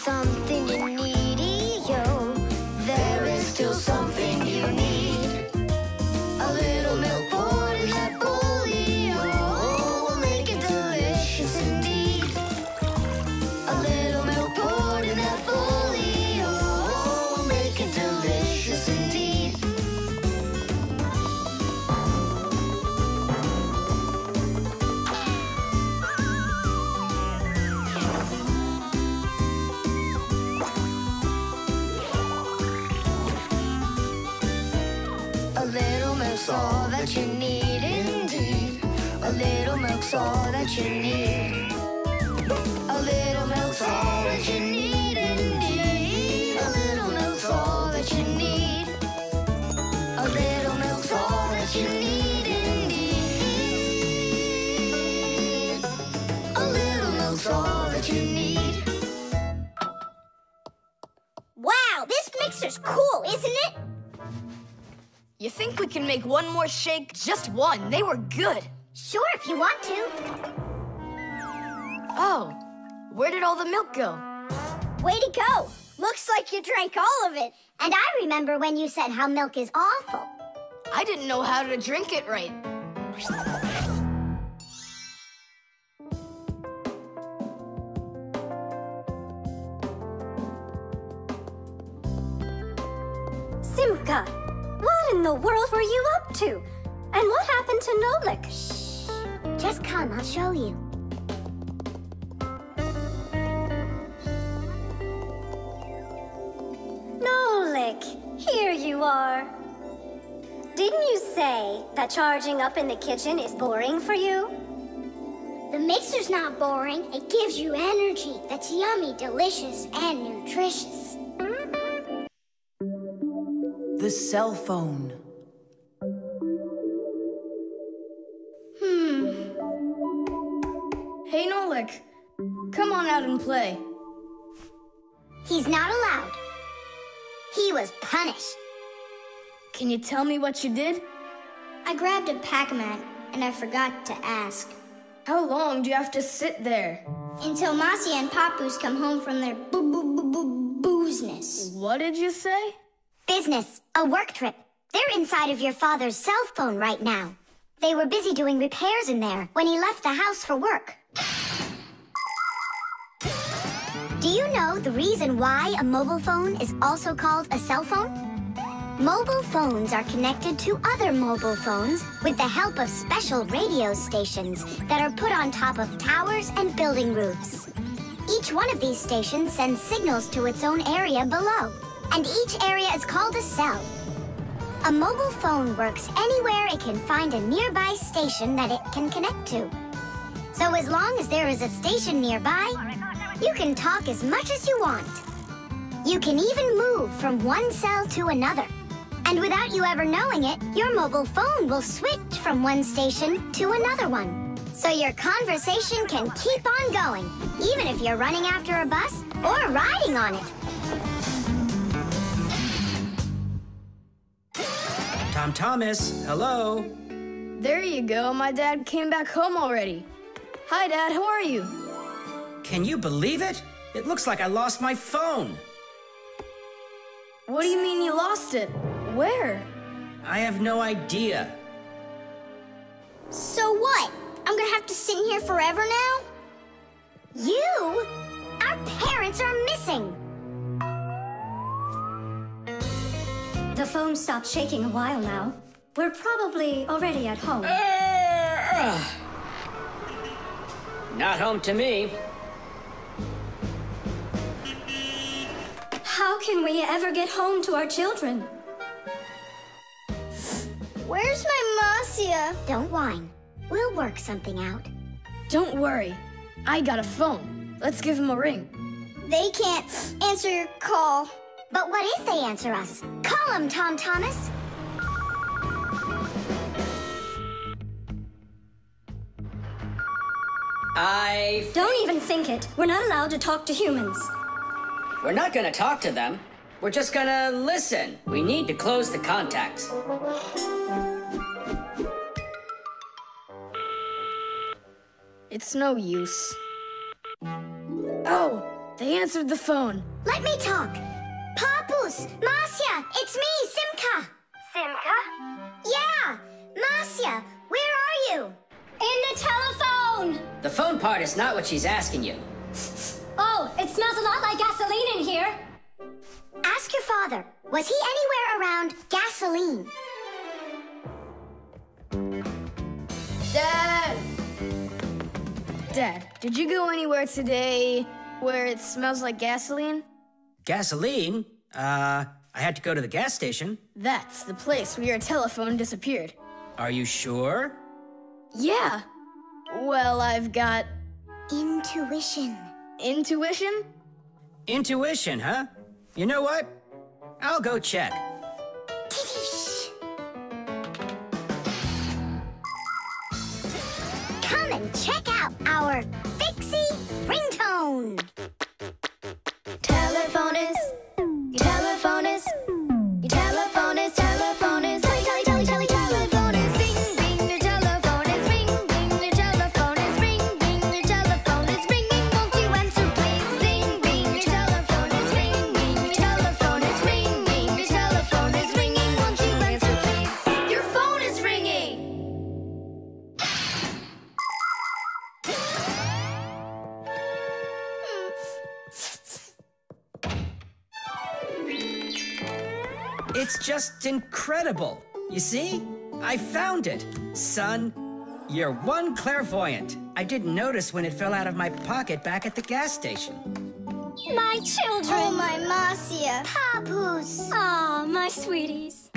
that you need indeed. A little milk's all that you need. A little milk's all that you need indeed. A little milk's all that you need. A little milk's all that you need indeed. A little milk's all that you need. Wow, this mixer's cool, isn't it? You think we can make one more shake? Just one. They were good. Sure, if you want to. Oh, where did all the milk go? Way to go. Looks like you drank all of it. And I remember when you said how milk is awful. I didn't know how to drink it right. Simka, what in the world were you up to? And what happened to Nolik? Shh. Just come, I'll show you. Nolik, here you are. Didn't you say that charging up in the kitchen is boring for you? The mixer's not boring. It gives you energy that's yummy, delicious, and nutritious. The cell phone. Hey, Nolik, come on out and play. He's not allowed. He was punished. Can you tell me what you did? I grabbed a Pac-Man, and I forgot to ask. How long do you have to sit there? Until Marcia and Papoose come home from their boozness. What did you say? Business, a work trip. They're inside of your father's cell phone right now. They were busy doing repairs in there when he left the house for work. Do you know the reason why a mobile phone is also called a cell phone? Mobile phones are connected to other mobile phones with the help of special radio stations that are put on top of towers and building roofs. Each one of these stations sends signals to its own area below, and each area is called a cell. A mobile phone works anywhere it can find a nearby station that it can connect to. So as long as there is a station nearby, you can talk as much as you want. You can even move from one cell to another. And without you ever knowing it, your mobile phone will switch from one station to another one. So your conversation can keep on going, even if you're running after a bus or riding on it. Tom Thomas, hello. There you go. My dad came back home already. Hi, Dad. How are you? Can you believe it? It looks like I lost my phone. What do you mean you lost it? Where? I have no idea. So what? I'm gonna have to sit in here forever now? You? Our parents are missing. The phone stopped shaking a while now. We're probably already at home. Not home to me. How can we ever get home to our children? Where's my Marcia? Don't whine. We'll work something out. Don't worry. I got a phone. Let's give him a ring. They can't answer your call. But what if they answer us? Call them, Tom Thomas. Don't even think it. We're not allowed to talk to humans. We're not gonna talk to them. We're just gonna listen. We need to close the contacts. It's no use. Oh, they answered the phone. Let me talk. Papoose, Marcia, it's me, Simka. Simka? Yeah, Marcia, where are you? In the telephone! The phone part is not what she's asking you. Oh, it smells a lot like gasoline in here. Ask your father, was he anywhere around gasoline? Dad! Dad, did you go anywhere today where it smells like gasoline? Gasoline? I had to go to the gas station. That's the place where your telephone disappeared. Are you sure? Yeah. Well, I've got... Intuition. Intuition? Intuition, huh? You know what? I'll go check. Come and check out our Fixie ringtone. Telephone is, your telephone is, your telephone is, telephone is, telephone is, ring, ring, your telephone is, ring, ring, your telephone is, ring, ring, your telephone is ringing, won't you answer please? Ring, ring, your telephone is, ring, ring, your telephone is, ring, ring, your telephone is ringing, won't you answer please? Your phone is ringing! It's just incredible. You see? I found it. Son, you're one clairvoyant. I didn't notice when it fell out of my pocket back at the gas station. My children. Oh, my Marcia. Papoose. Aw, my sweeties.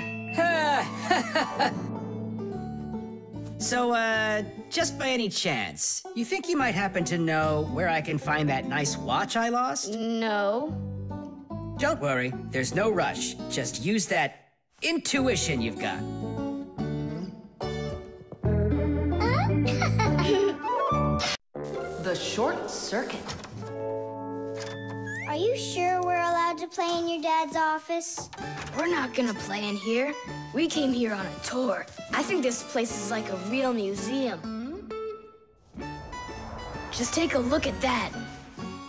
So, just by any chance, you think you might happen to know where I can find that nice watch I lost? No. Don't worry, there's no rush. Just use that intuition you've got. The short circuit. Are you sure we're allowed to play in your dad's office? We're not gonna play in here. We came here on a tour. I think this place is like a real museum. Just take a look at that.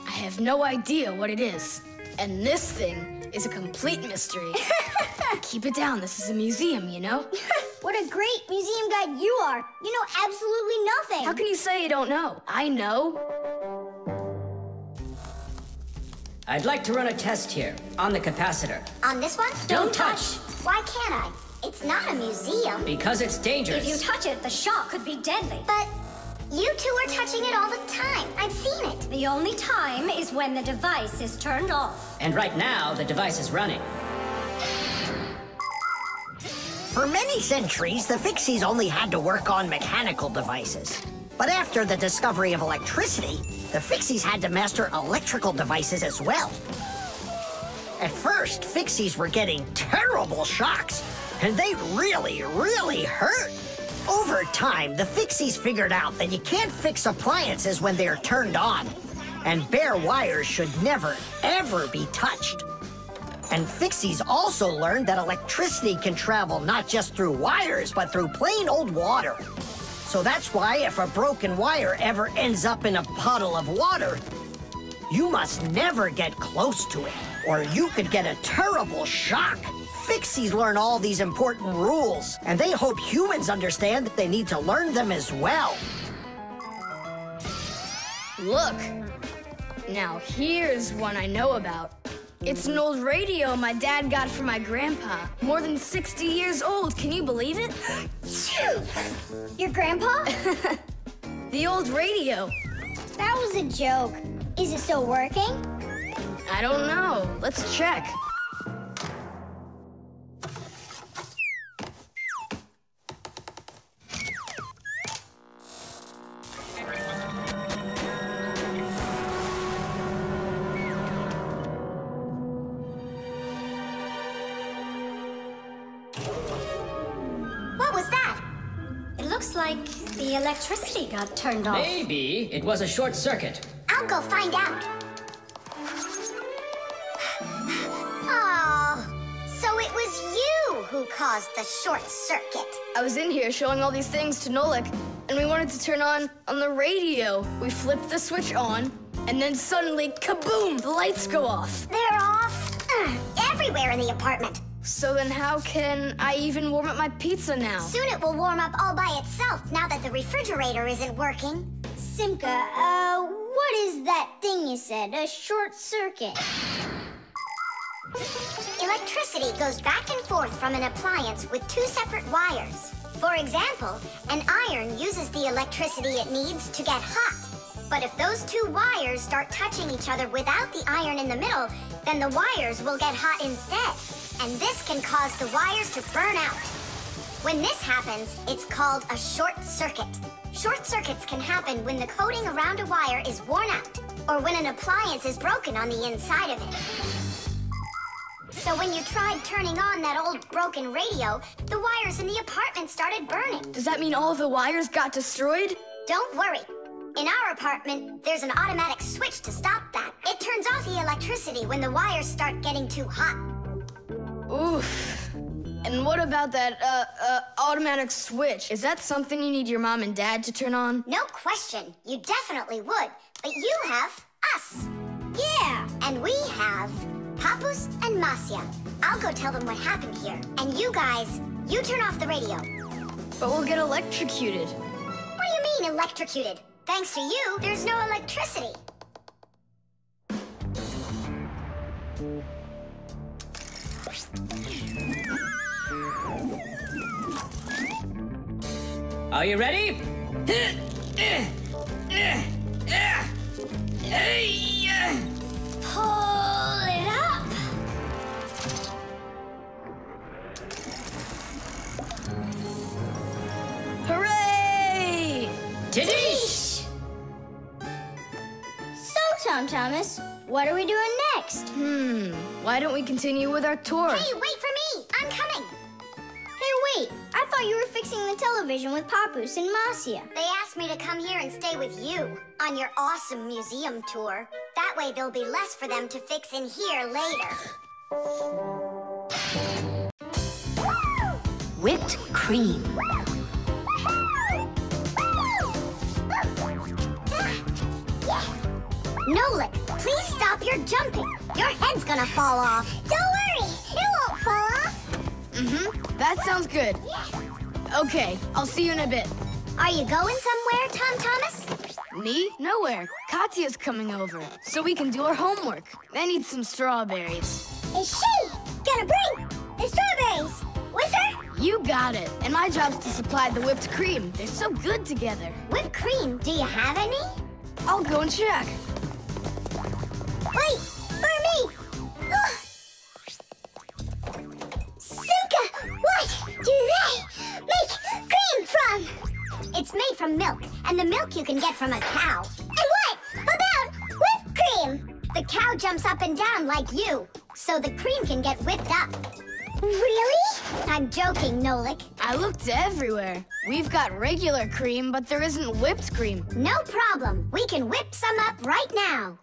I have no idea what it is. And this thing is a complete mystery. Keep it down, this is a museum, you know? What a great museum guide you are. You know absolutely nothing. How can you say you don't know? I know. I'd like to run a test here, on the capacitor. On this one? Don't touch! Why can't I? It's not a museum. Because it's dangerous. If you touch it, the shock could be deadly. But you two are touching it all the time. I've seen it. The only time is when the device is turned off. And right now, the device is running. For many centuries, the Fixies only had to work on mechanical devices. But after the discovery of electricity, the Fixies had to master electrical devices as well. At first, Fixies were getting terrible shocks, and they really, really hurt. Over time, the Fixies figured out that you can't fix appliances when they're turned on, and bare wires should never, ever be touched. And Fixies also learned that electricity can travel not just through wires, but through plain old water. So that's why if a broken wire ever ends up in a puddle of water, you must never get close to it, or you could get a terrible shock. Fixies learn all these important rules, and they hope humans understand that they need to learn them as well. Look. Now here's one I know about. It's an old radio my dad got from my grandpa. More than 60 years old, can you believe it? Your grandpa? The old radio. That was a joke. Is it still working? I don't know. Let's check. What was that? It looks like the electricity got turned off. Maybe it was a short circuit. I'll go find out. Oh, so it was you who caused the short circuit. I was in here showing all these things to Nolik, and we wanted to turn on the radio. We flipped the switch on, and then suddenly, kaboom, the lights go off. They're off everywhere in the apartment. So then how can I even warm up my pizza now? Soon it will warm up all by itself now that the refrigerator isn't working. Simka, what is that thing you said? A short circuit. Electricity goes back and forth from an appliance with two separate wires. For example, an iron uses the electricity it needs to get hot. But if those two wires start touching each other without the iron in the middle, then the wires will get hot instead. And this can cause the wires to burn out. When this happens, it's called a short circuit. Short circuits can happen when the coating around a wire is worn out, or when an appliance is broken on the inside of it. So when you tried turning on that old broken radio, the wires in the apartment started burning. Does that mean all of the wires got destroyed? Don't worry. In our apartment, there's an automatic switch to stop that. It turns off the electricity when the wires start getting too hot. Oof. And what about that, automatic switch? Is that something you need your mom and dad to turn on? No question. You definitely would. But you have us. Yeah. And we have Papus and Masya. I'll go tell them what happened here. And you guys, you turn off the radio. But we'll get electrocuted. What do you mean electrocuted? Thanks to you, there's no electricity. Are you ready? Pull it up. Hooray! Tidish! So, Tom Thomas, what are we doing next? Why don't we continue with our tour? Hey, wait for me! I'm coming! Hey, wait. I thought you were fixing the television with Papus and Masya. They asked me to come here and stay with you on your awesome museum tour. That way there'll be less for them to fix in here later. Whipped cream. Nolik, please stop your jumping. Your head's gonna fall off. Don't worry, it won't fall off. That sounds good. Okay, I'll see you in a bit. Are you going somewhere, Tom Thomas? Me? Nowhere. Katya's coming over, so we can do our homework. I need some strawberries. Is she gonna bring the strawberries with her? You got it. And my job's to supply the whipped cream. They're so good together. Whipped cream, do you have any? I'll go and check. Wait, for me! Simka, what do they make cream from? It's made from milk, and the milk you can get from a cow. And what about whipped cream? The cow jumps up and down like you, so the cream can get whipped up. Really? I'm joking, Nolik. I looked everywhere. We've got regular cream, but there isn't whipped cream. No problem. We can whip some up right now.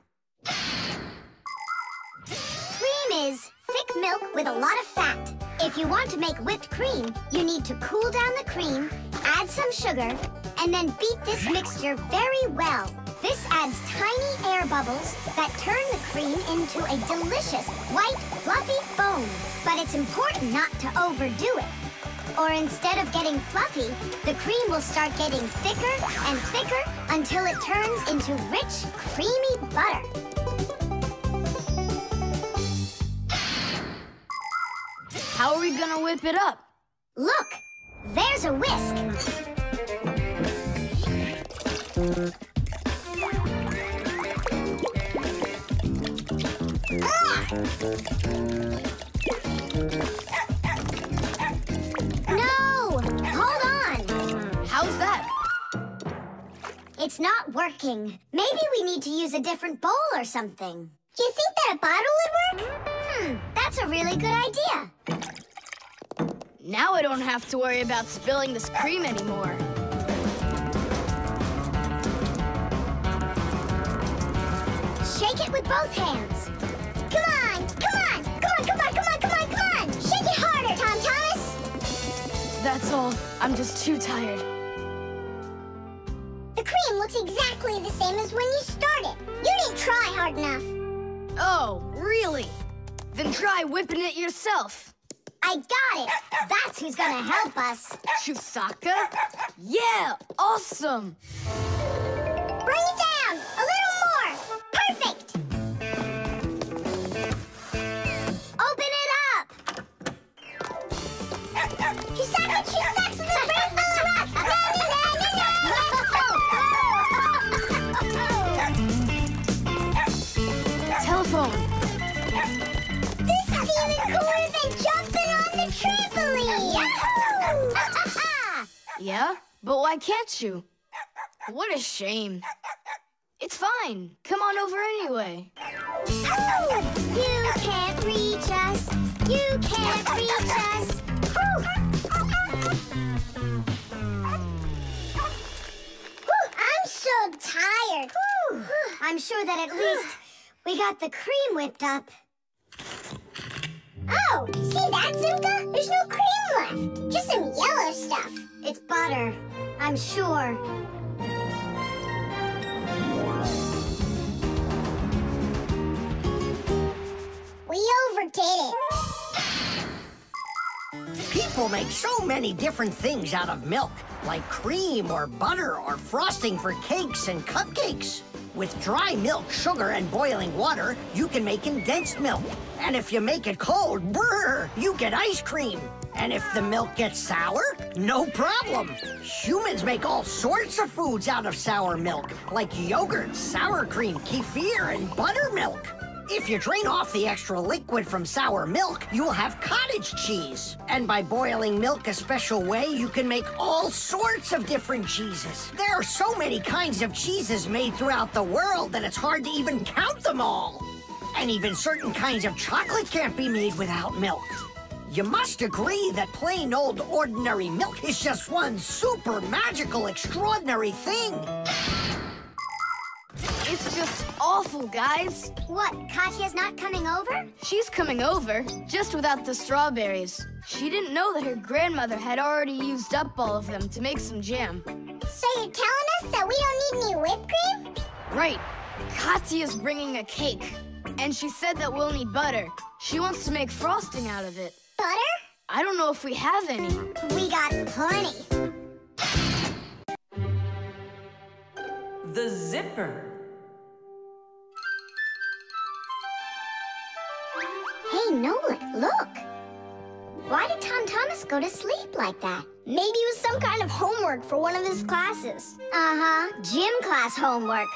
Cream is thick milk with a lot of fat. If you want to make whipped cream, you need to cool down the cream, add some sugar, and then beat this mixture very well. This adds tiny air bubbles that turn the cream into a delicious, white, fluffy foam. But it's important not to overdo it. Or instead of getting fluffy, the cream will start getting thicker and thicker until it turns into rich, creamy butter. How are we gonna whip it up? Look, there's a whisk. No! Hold on! How's that? It's not working. Maybe we need to use a different bowl or something. Do you think that a bottle would work? That's a really good idea. Now I don't have to worry about spilling this cream anymore. Shake it with both hands. Come on, come on, come on, come on, come on, come on, come on! Shake it harder, Tom Thomas! That's all. I'm just too tired. The cream looks exactly the same as when you started. You didn't try hard enough. Oh, really? Then try whipping it yourself. I got it. That's who's gonna help us. Chusaka? Yeah, awesome. Bring it down, a little more. Perfect. Open it up. Chusaka, Chusaka, the bread full of rocks. Na, na, na, na, na. Telephone. This is even cooler than jumping on the trampoline. Yahoo! Yeah? But why can't you? What a shame. It's fine. Come on over anyway. You can't reach us. You can't reach us. I'm so tired. I'm sure that at least we got the cream whipped up. Oh, see that, Simka? There's no cream left. Just some yellow stuff. It's butter, I'm sure. We overdid it. People make so many different things out of milk, like cream or butter or frosting for cakes and cupcakes. With dry milk, sugar, and boiling water, you can make condensed milk. And if you make it cold, brr, you get ice cream. And if the milk gets sour, no problem. Humans make all sorts of foods out of sour milk, like yogurt, sour cream, kefir, and buttermilk. If you drain off the extra liquid from sour milk, you'll have cottage cheese. And by boiling milk a special way, you can make all sorts of different cheeses. There are so many kinds of cheeses made throughout the world that it's hard to even count them all. And even certain kinds of chocolate can't be made without milk. You must agree that plain old ordinary milk is just one super magical, extraordinary thing. It's just awful, guys. What, Katya's not coming over? She's coming over, just without the strawberries. She didn't know that her grandmother had already used up all of them to make some jam. So you're telling us that we don't need any whipped cream? Right. Katya's bringing a cake. And she said that we'll need butter. She wants to make frosting out of it. Butter? I don't know if we have any. We got plenty. The zipper. Hey, Nolik, look. Why did Tom Thomas go to sleep like that? Maybe it was some kind of homework for one of his classes. Uh-huh, gym class homework.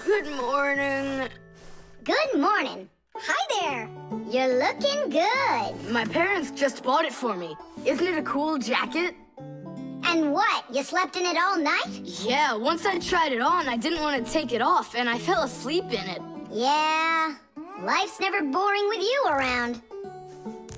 Good morning. Good morning. Hi there. You're looking good. My parents just bought it for me. Isn't it a cool jacket? And what, you slept in it all night? Yeah, once I tried it on, I didn't want to take it off, and I fell asleep in it. Yeah, life's never boring with you around.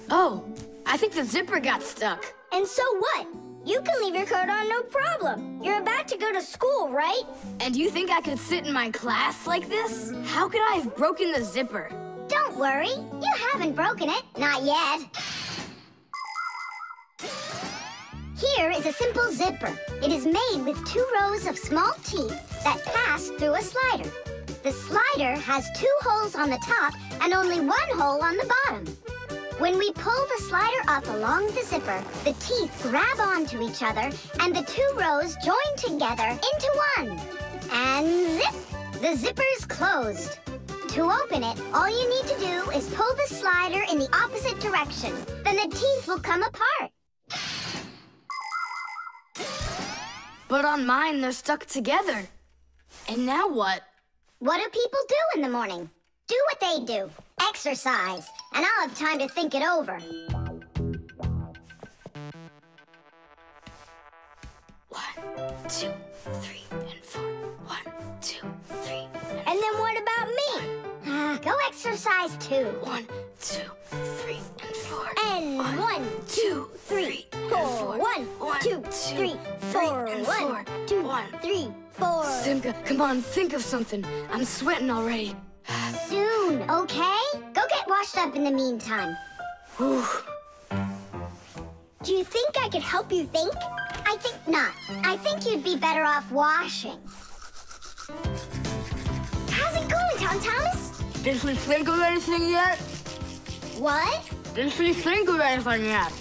Oh, I think the zipper got stuck. And so what? You can leave your coat on, no problem. You're about to go to school, right? And you think I could sit in my class like this? How could I have broken the zipper? Don't worry, you haven't broken it. Not yet. Here is a simple zipper. It is made with 2 rows of small teeth that pass through a slider. The slider has 2 holes on the top and only 1 hole on the bottom. When we pull the slider up along the zipper, the teeth grab onto each other and the 2 rows join together into one. And zip! The zipper's closed. To open it, all you need to do is pull the slider in the opposite direction. Then the teeth will come apart. But on mine, they're stuck together. And now what? What do people do in the morning? Do what they do. Exercise. And I'll have time to think it over. 1, 2, 3, and 4. 1, 2, 3, and then what about me? Go exercise too. 1, 2, 3, and 4. And 1, 2, 3, 4. 1, 2, 3, 4. 1, 2, 3, 4. Simka, come on, think of something. I'm sweating already. Soon, okay? Go get washed up in the meantime. Do you think I could help you think? I think not. I think you'd be better off washing. How's it going, Tom Thomas? Did she think of anything yet? What? Did she think of anything yet?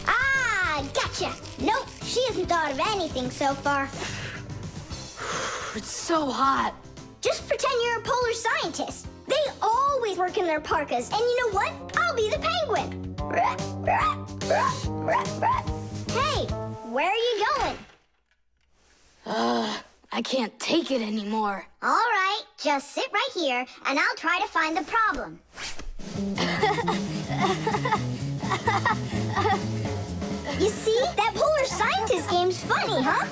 Ah, gotcha. Nope, she hasn't thought of anything so far. It's so hot. Just pretend you're a polar scientist. They always work in their parkas, and you know what? I'll be the penguin. Hey, where are you going? I can't take it anymore. All right, just sit right here, and I'll try to find the problem. You see? That polar scientist game's funny, huh?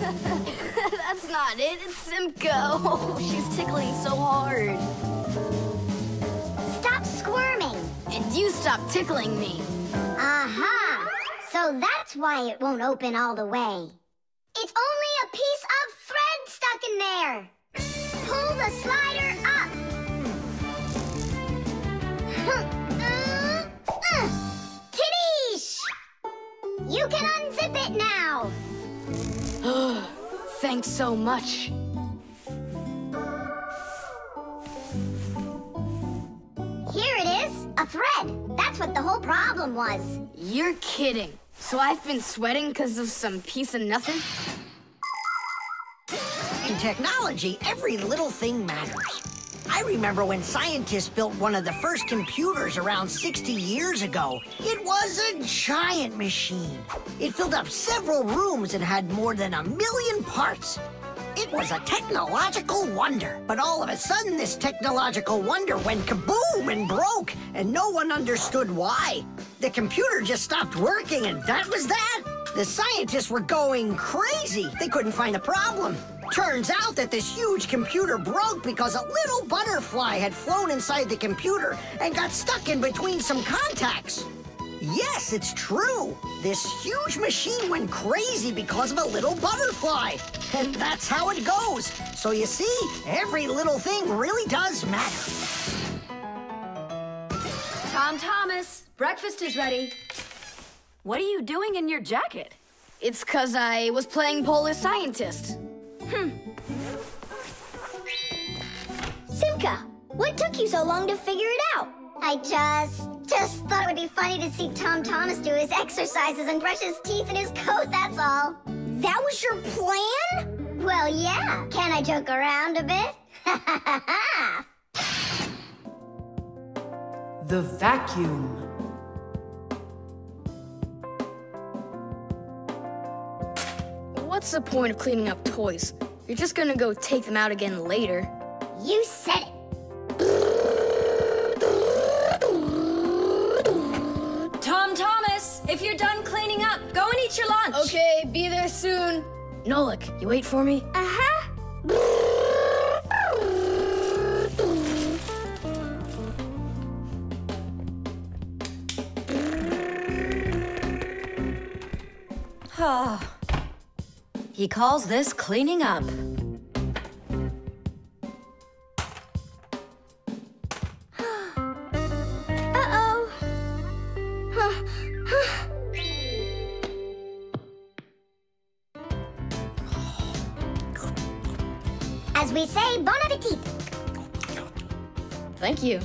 That's not it. It's Simka. Oh, she's tickling so hard. Stop squirming. And you stop tickling me. Aha! So that's why it won't open all the way. It's only a piece of thread stuck in there. Pull the slider up. Tiddish! You can unzip it now. Thanks so much. Here it is, a thread. That's what the whole problem was. You're kidding. So I've been sweating because of some piece of nothing? In technology, every little thing matters. I remember when scientists built one of the first computers around 60 years ago. It was a giant machine. It filled up several rooms and had more than 1 million parts. It was a technological wonder. But all of a sudden, this technological wonder went kaboom and broke, and no one understood why. The computer just stopped working, and that was that. The scientists were going crazy. They couldn't find the problem. Turns out that this huge computer broke because a little butterfly had flown inside the computer and got stuck in between some contacts. Yes, it's true. This huge machine went crazy because of a little butterfly. And that's how it goes. So you see, every little thing really does matter. Tom Thomas, breakfast is ready. What are you doing in your jacket? It's 'cause I was playing Polish scientist. Simka, what took you so long to figure it out? I just thought it would be funny to see Tom Thomas do his exercises and brush his teeth in his coat, that's all. That was your plan? Well, yeah. Can I joke around a bit? The vacuum. What's the point of cleaning up toys? You're just gonna go take them out again later. You said it. Tom Thomas, if you're done cleaning up, go and eat your lunch. Okay, be there soon. Nolik, you wait for me? Uh-huh. He calls this cleaning up. Uh-oh. As we say, bon appetit. Thank you.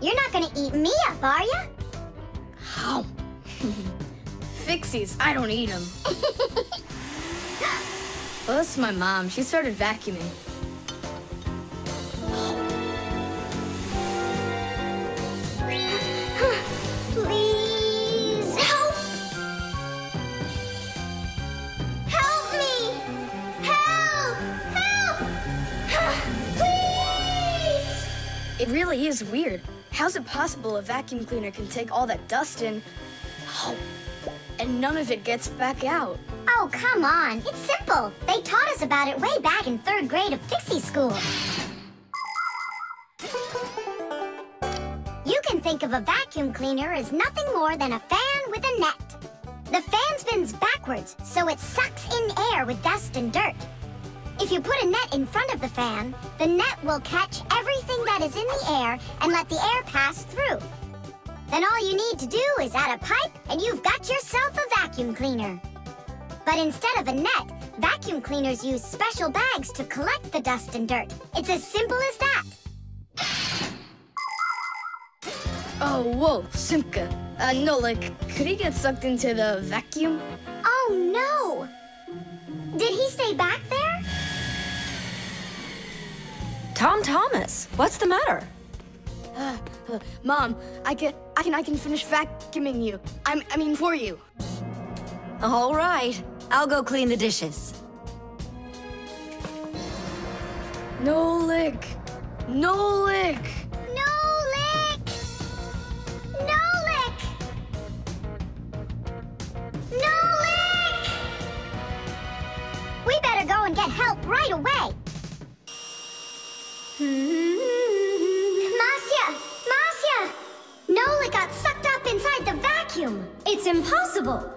You're not gonna eat me up, are ya? How? Fixies, I don't eat them. Well, that's my mom. She started vacuuming. Please help! Help me! Help! Help! Please! It really is weird. How's it possible a vacuum cleaner can take all that dust in, and none of it gets back out? Oh, come on. It's simple. They taught us about it way back in 3rd grade of Fixie school. You can think of a vacuum cleaner as nothing more than a fan with a net. The fan spins backwards, so it sucks in air with dust and dirt. If you put a net in front of the fan, the net will catch everything that is in the air and let the air pass through. Then all you need to do is add a pipe and you've got yourself a vacuum cleaner. But instead of a net, vacuum cleaners use special bags to collect the dust and dirt. It's as simple as that. Oh, whoa, Simka. Nolik, could he get sucked into the vacuum? Oh, no! Did he stay back there? Tom Thomas, what's the matter? Mom, I can finish vacuuming you. I mean for you. All right, I'll go clean the dishes. Nolik! Nolik! Nolik! Nolik! right away. Marcia! Nolik got sucked up inside the vacuum. It's impossible.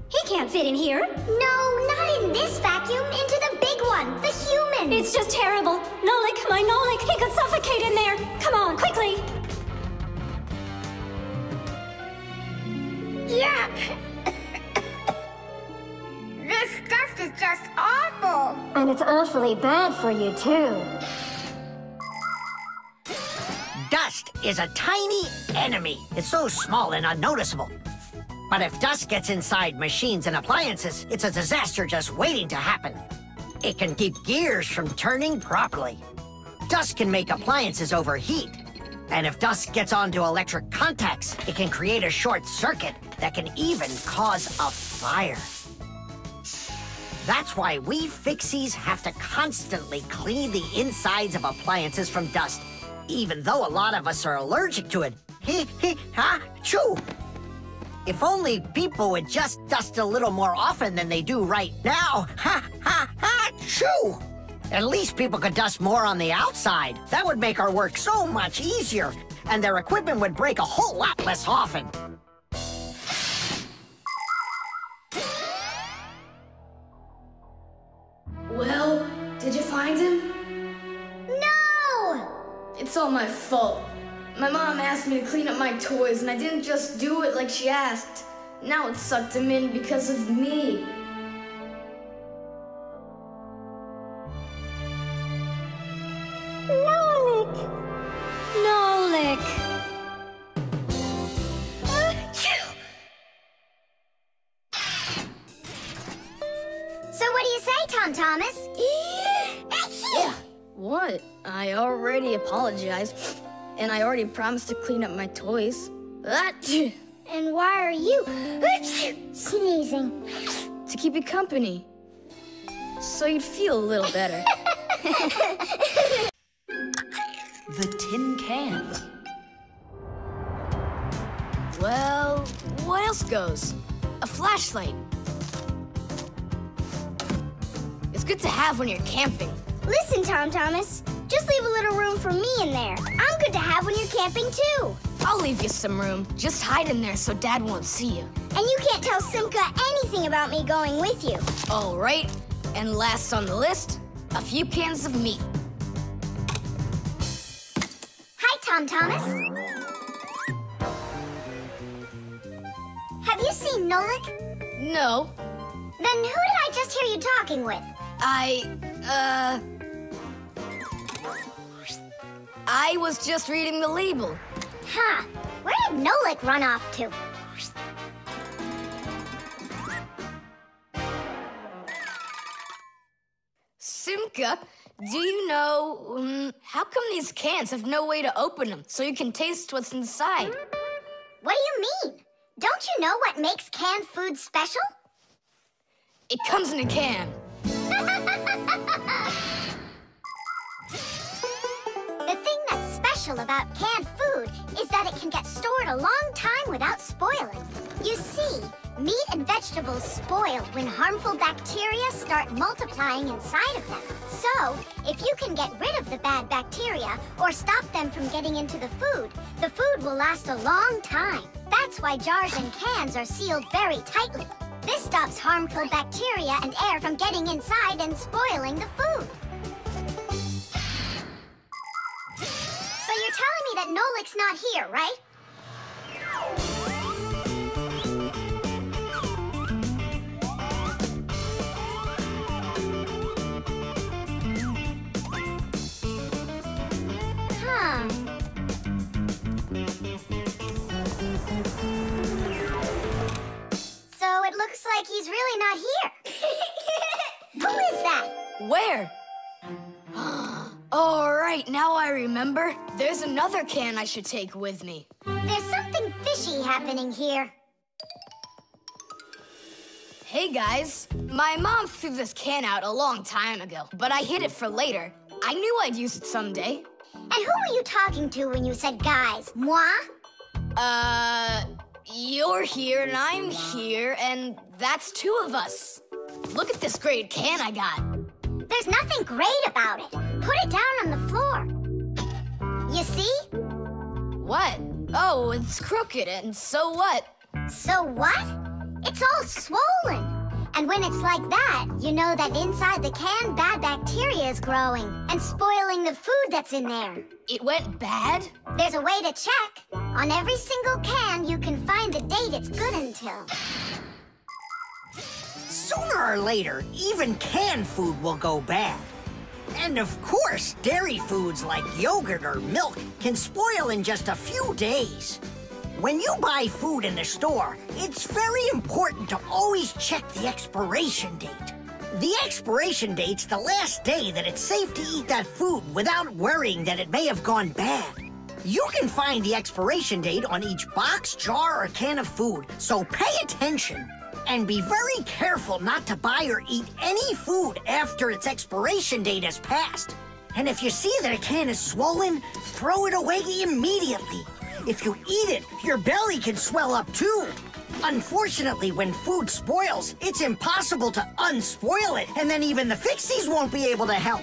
He can't fit in here. No, not in this vacuum. Into the big one, the human. It's just terrible. Nolik, my Nolik, he could suffocate in there. Come on, quickly. Yuck! This stuff is just awful. And it's awfully bad for you, too. Dust is a tiny enemy. It's so small and unnoticeable. But if dust gets inside machines and appliances, it's a disaster just waiting to happen. It can keep gears from turning properly. Dust can make appliances overheat. And if dust gets onto electric contacts, it can create a short circuit that can even cause a fire. That's why we Fixies have to constantly clean the insides of appliances from dust, even though a lot of us are allergic to it. Choo! If only people would just dust a little more often than they do right now. Choo! At least people could dust more on the outside. That would make our work so much easier, and their equipment would break a whole lot less often. Well, did you find him? No! It's all my fault. My mom asked me to clean up my toys, and I didn't just do it like she asked. Now it sucked him in because of me. Nolik! Nolik! So what do you say, Tom Thomas? What? I already apologized, and I already promised to clean up my toys. And why are you sneezing? To keep you company. So you'd feel a little better. The tin can. Well, what else goes? A flashlight. It's good to have when you're camping. Listen, Tom Thomas, just leave a little room for me in there. I'm good to have when you're camping, too. I'll leave you some room. Just hide in there so Dad won't see you. And you can't tell Simka anything about me going with you. All right. And last on the list, a few cans of meat. Hi, Tom Thomas. Have you seen Nolik? No. Then who did I just hear you talking with? I was just reading the label. Huh. Where did Nolik run off to? Simka, do you know, how come these cans have no way to open them so you can taste what's inside? What do you mean? Don't you know what makes canned food special? It comes in a can. The thing that's special about canned food is that it can get stored a long time without spoiling. You see, meat and vegetables spoil when harmful bacteria start multiplying inside of them. So, if you can get rid of the bad bacteria or stop them from getting into the food will last a long time. That's why jars and cans are sealed very tightly. This stops harmful bacteria and air from getting inside and spoiling the food. So you're telling me that Nolik's not here, right? Huh. So it looks like he's really not here. Who is that? Where? All right, now I remember. There's another can I should take with me. There's something fishy happening here. Hey, guys. My mom threw this can out a long time ago, but I hid it for later. I knew I'd use it someday. And who were you talking to when you said guys? Moi? You're here and I'm here, and that's two of us. Look at this great can I got. There's nothing great about it. Put it down on the floor. You see? What? Oh, it's crooked, and so what? So what? It's all swollen. And when it's like that, you know that inside the can, bad bacteria is growing and spoiling the food that's in there. It went bad? There's a way to check. On every single can, you can find the date it's good until. Sooner or later, even canned food will go bad. And of course, dairy foods like yogurt or milk can spoil in just a few days. When you buy food in the store, it's very important to always check the expiration date. The expiration date's the last day that it's safe to eat that food without worrying that it may have gone bad. You can find the expiration date on each box, jar, or can of food, so pay attention. And be very careful not to buy or eat any food after its expiration date has passed. And if you see that a can is swollen, throw it away immediately. If you eat it, your belly can swell up too. Unfortunately, when food spoils, it's impossible to unspoil it, and then even the Fixies won't be able to help.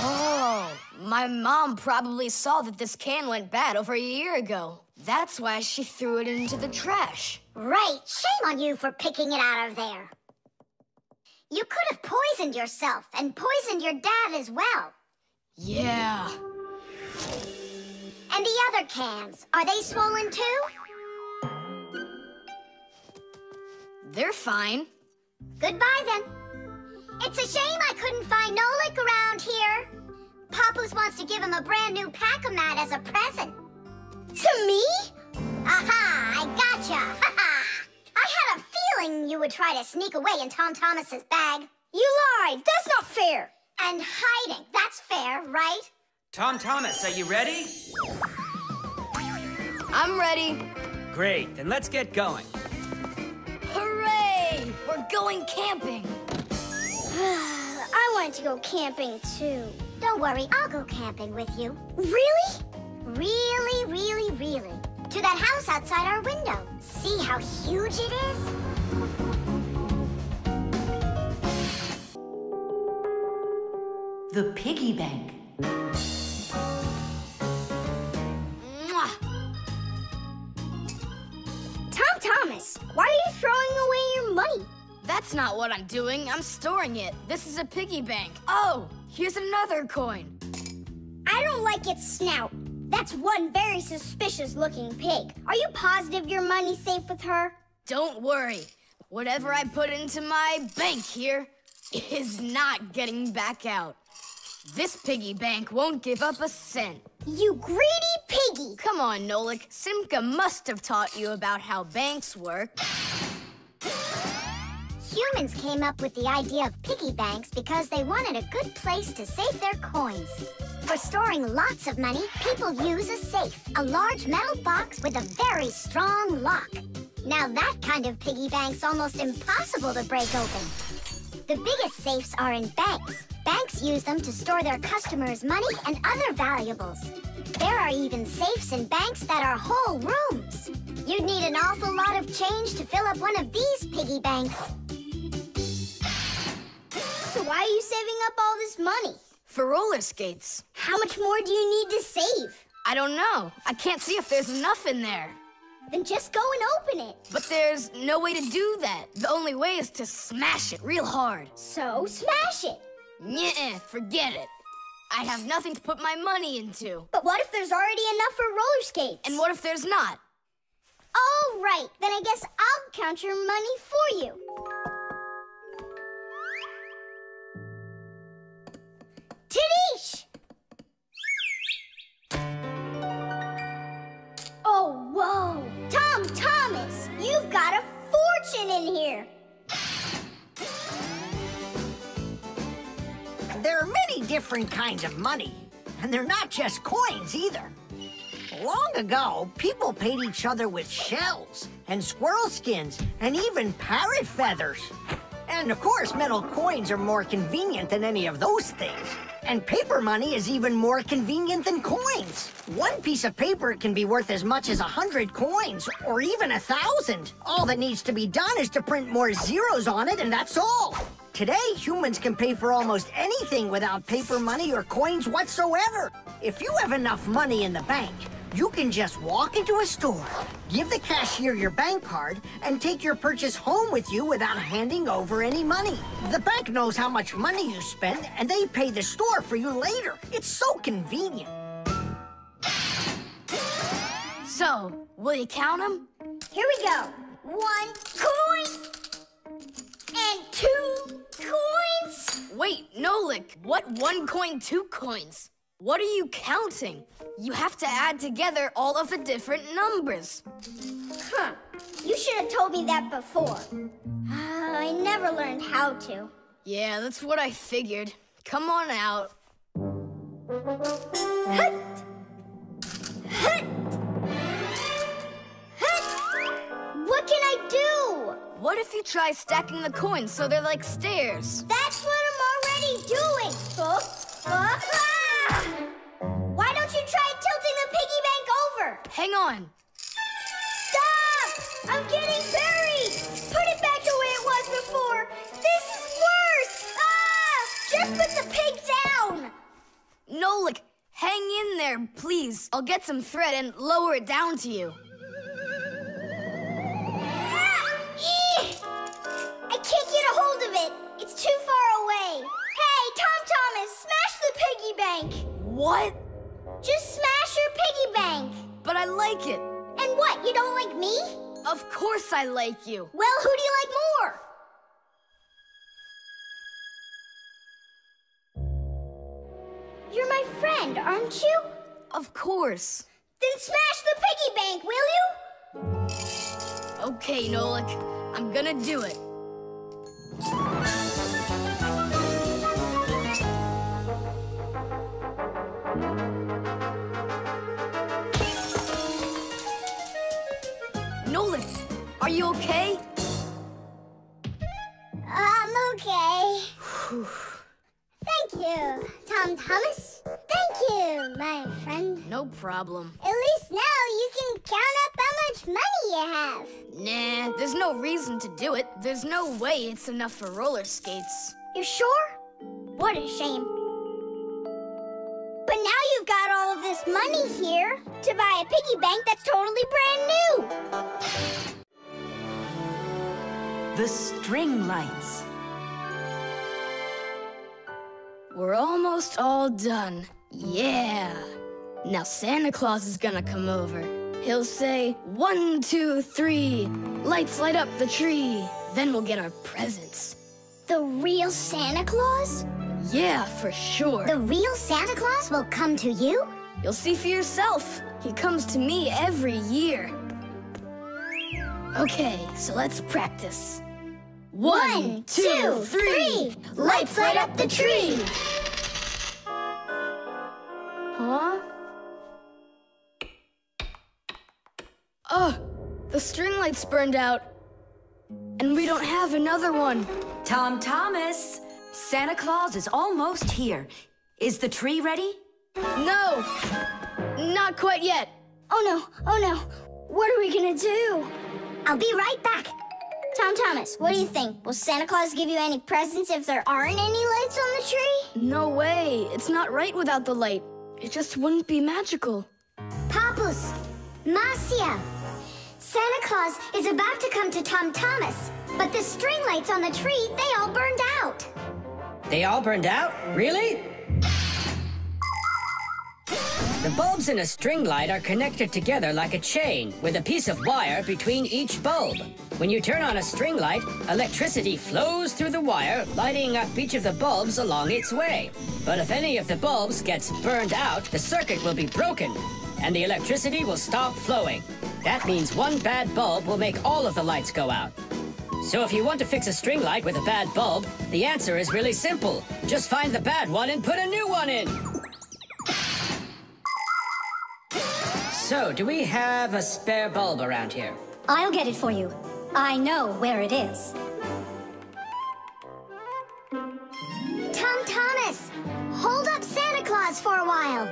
Oh, my mom probably saw that this can went bad over a year ago. That's why she threw it into the trash. Right. Shame on you for picking it out of there. You could have poisoned yourself and poisoned your dad as well. Yeah. And the other cans, are they swollen too? They're fine. Goodbye then. It's a shame I couldn't find Nolik around here. Papoose wants to give him a brand new Pack-O-Mat as a present. To me? Aha! I gotcha! Ha-ha! I had a feeling you would try to sneak away in Tom Thomas's bag. You lied! That's not fair! And hiding, that's fair, right? Tom Thomas, are you ready? I'm ready. Great, then let's get going. Hooray! We're going camping. I wanted to go camping too. Don't worry, I'll go camping with you. Really? Really, really, really. To that house outside our window. See how huge it is? The Piggy Bank. Mwah! Tom Thomas, why are you throwing away your money? That's not what I'm doing. I'm storing it. This is a piggy bank. Oh, here's another coin. I don't like its snout. That's one very suspicious-looking pig. Are you positive your money's safe with her? Don't worry. Whatever I put into my bank here is not getting back out. This piggy bank won't give up a cent. You greedy piggy! Come on, Nolik. Simka must have taught you about how banks work. Humans came up with the idea of piggy banks because they wanted a good place to save their coins. For storing lots of money, people use a safe, a large metal box with a very strong lock. Now that kind of piggy bank's almost impossible to break open. The biggest safes are in banks. Banks use them to store their customers' money and other valuables. There are even safes in banks that are whole rooms. You'd need an awful lot of change to fill up one of these piggy banks. So why are you saving up all this money? For roller skates. How much more do you need to save? I don't know. I can't see if there's enough in there. Then just go and open it. But there's no way to do that. The only way is to smash it real hard. So smash it. Nuh-uh, forget it. I have nothing to put my money into. But what if there's already enough for roller skates? And what if there's not? All right, then I guess I'll count your money for you. Tidish! Oh, whoa! Tom Thomas, you've got a fortune in here! There are many different kinds of money, and they're not just coins either. Long ago, people paid each other with shells and squirrel skins and even parrot feathers. And of course, metal coins are more convenient than any of those things. And paper money is even more convenient than coins. One piece of paper can be worth as much as 100 coins, or even 1,000. All that needs to be done is to print more zeros on it, and that's all. Today, humans can pay for almost anything without paper money or coins whatsoever. If you have enough money in the bank, you can just walk into a store, give the cashier your bank card, and take your purchase home with you without handing over any money. The bank knows how much money you spend, and they pay the store for you later. It's so convenient. So, will you count them? Here we go. 1 coin and 2 coins. Wait, Nolik, what 1 coin, 2 coins? What are you counting? You have to add together all of the different numbers. Huh. You should have told me that before. I never learned how to. Yeah, that's what I figured. Come on out. Hut! Hut! Hut! What can I do? What if you try stacking the coins so they're like stairs? That's what I'm already doing. Why don't you try tilting the piggy bank over? Hang on. Stop! I'm getting buried! Put it back the way it was before! This is worse! Just put the pig down! Nolik, hang in there, please. I'll get some thread and lower it down to you. I can't get a hold of it. It's too far away. Hey, Thomas, smash the piggy bank. What? Just smash your piggy bank. But I like it. And what, you don't like me? Of course I like you. Well, who do you like more? You're my friend, aren't you? Of course. Then smash the piggy bank, will you? Okay, Nolik. I'm gonna do it. Nolik, are you okay? I'm okay. Thank you, Thomas. Thank you, my friend. No problem. At least now you can count up how much money you have. Nah, there's no reason to do it. There's no way it's enough for roller skates. You sure? What a shame. But now you've got all of this money here to buy a piggy bank that's totally brand new. The StringLights. We're almost all done. Yeah. Now Santa Claus is gonna come over. He'll say, 1, 2, 3, lights light up the tree. Then we'll get our presents. The real Santa Claus? Yeah, for sure. The real Santa Claus will come to you? You'll see for yourself. He comes to me every year. Okay, so let's practice. 1, 2, 3, lights light up the tree. Huh? Oh, the string lights burned out. And we don't have another one. Thomas, Santa Claus is almost here. Is the tree ready? No, not quite yet. Oh no, what are we gonna do? I'll be right back. Thomas, what do you think? Will Santa Claus give you any presents if there aren't any lights on the tree? No way, it's not right without the light. It just wouldn't be magical. Papus, Marcia, Santa Claus is about to come to Thomas, but the string lights on the tree, they all burned out. They all burned out? Really? The bulbs in a string light are connected together like a chain with a piece of wire between each bulb. When you turn on a string light, electricity flows through the wire, lighting up each of the bulbs along its way. But if any of the bulbs gets burned out, the circuit will be broken, and the electricity will stop flowing. That means one bad bulb will make all of the lights go out. So if you want to fix a string light with a bad bulb, the answer is really simple. Just find the bad one and put a new one in. So, do we have a spare bulb around here? I'll get it for you. I know where it is. Thomas, hold up Santa Claus for a while.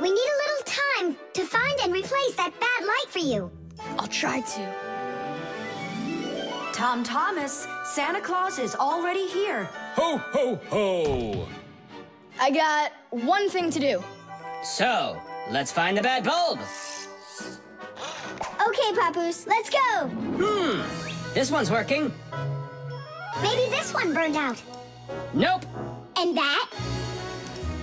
We need a little time to find and replace that bad light for you. I'll try to. Tom Thomas, Santa Claus is already here. Ho, ho, ho! I got one thing to do. So, let's find the bad bulb. Okay, Papoose, let's go. This one's working. Maybe this one burned out. Nope. And that?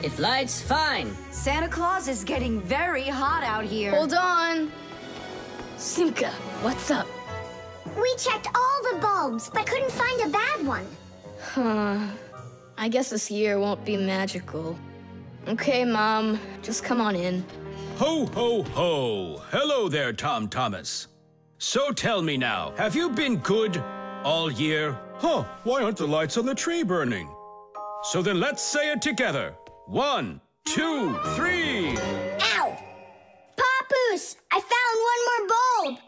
It lights fine. Santa Claus is getting very hot out here. Hold on. Simka, what's up? We checked all the bulbs, but couldn't find a bad one. I guess this year won't be magical. Okay, Mom, just come on in. Ho, ho, ho! Hello there, Tom Thomas. So tell me now, have you been good all year? Huh, why aren't the lights on the tree burning? So then let's say it together. 1, 2, 3. Ow! Papoose, I found one more bulb.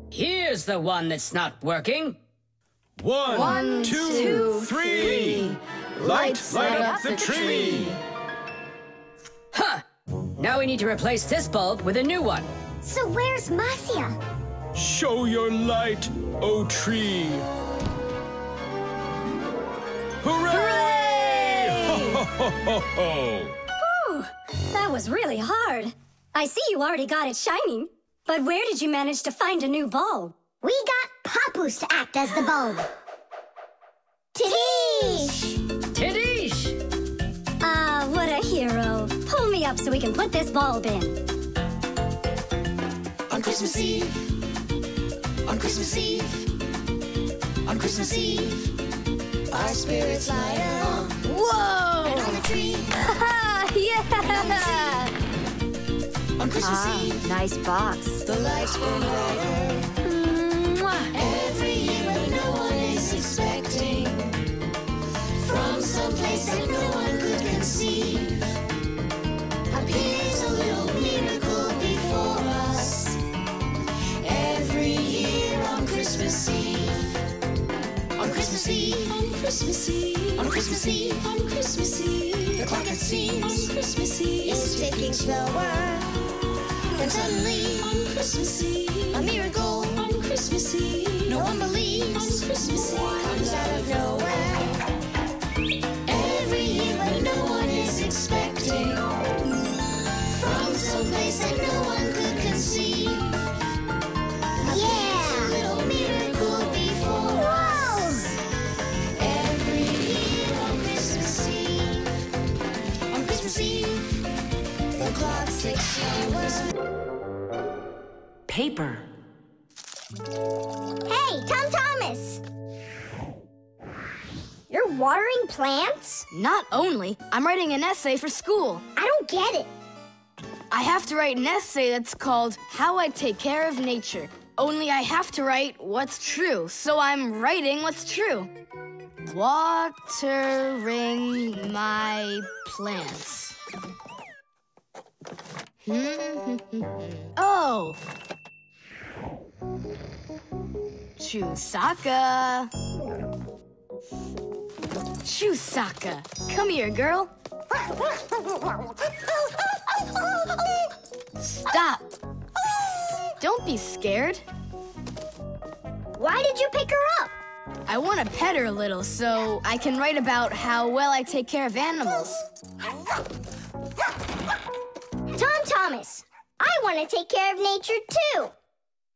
Here's the one that's not working. 1, 2, 3. Light up the tree. Huh! Now we need to replace this bulb with a new one. So where's Marcia? Show your light, O tree. Hooray! Ho, ho, ho, ho. Whew, that was really hard. I see you already got it shining. But where did you manage to find a new bulb? We got Papoose to act as the bulb. Tidish! Tidish! Ah, what a hero. Pull me up so we can put this bulb in. On Christmas Eve, on Christmas Eve, on Christmas Eve, our spirits light up. Whoa! And on the tree, Yeah! on Christmas Eve, Nice box. the lights burn brighter. Every year when no one is expecting, from some place that no one could conceive, appears a little miracle before us. Every year on Christmas Eve, on Christmas Eve, on Christmas Eve, on Christmas Eve, on Christmas Eve, the clock it seems on Christmas Eve is ticking slower. And suddenly, on Christmas Eve, a miracle on Christmas Eve, no one believes on Christmas Eve comes out of nowhere. Every year when no one is expecting, from some place that no one could conceive, a little miracle before us. Every year on Christmas Eve, on Christmas Eve, the clock ticks slower. Paper. Hey, Tom Thomas! You're watering plants? Not only, I'm writing an essay for school. I don't get it. I have to write an essay that's called How I Take Care of Nature. Only I have to write what's true, so I'm writing what's true. Watering my plants. Oh! Chusaka. Chusaka, come here, girl. Stop. Don't be scared. Why did you pick her up? I want to pet her a little so I can write about how well I take care of animals. Tom Thomas, I want to take care of nature too.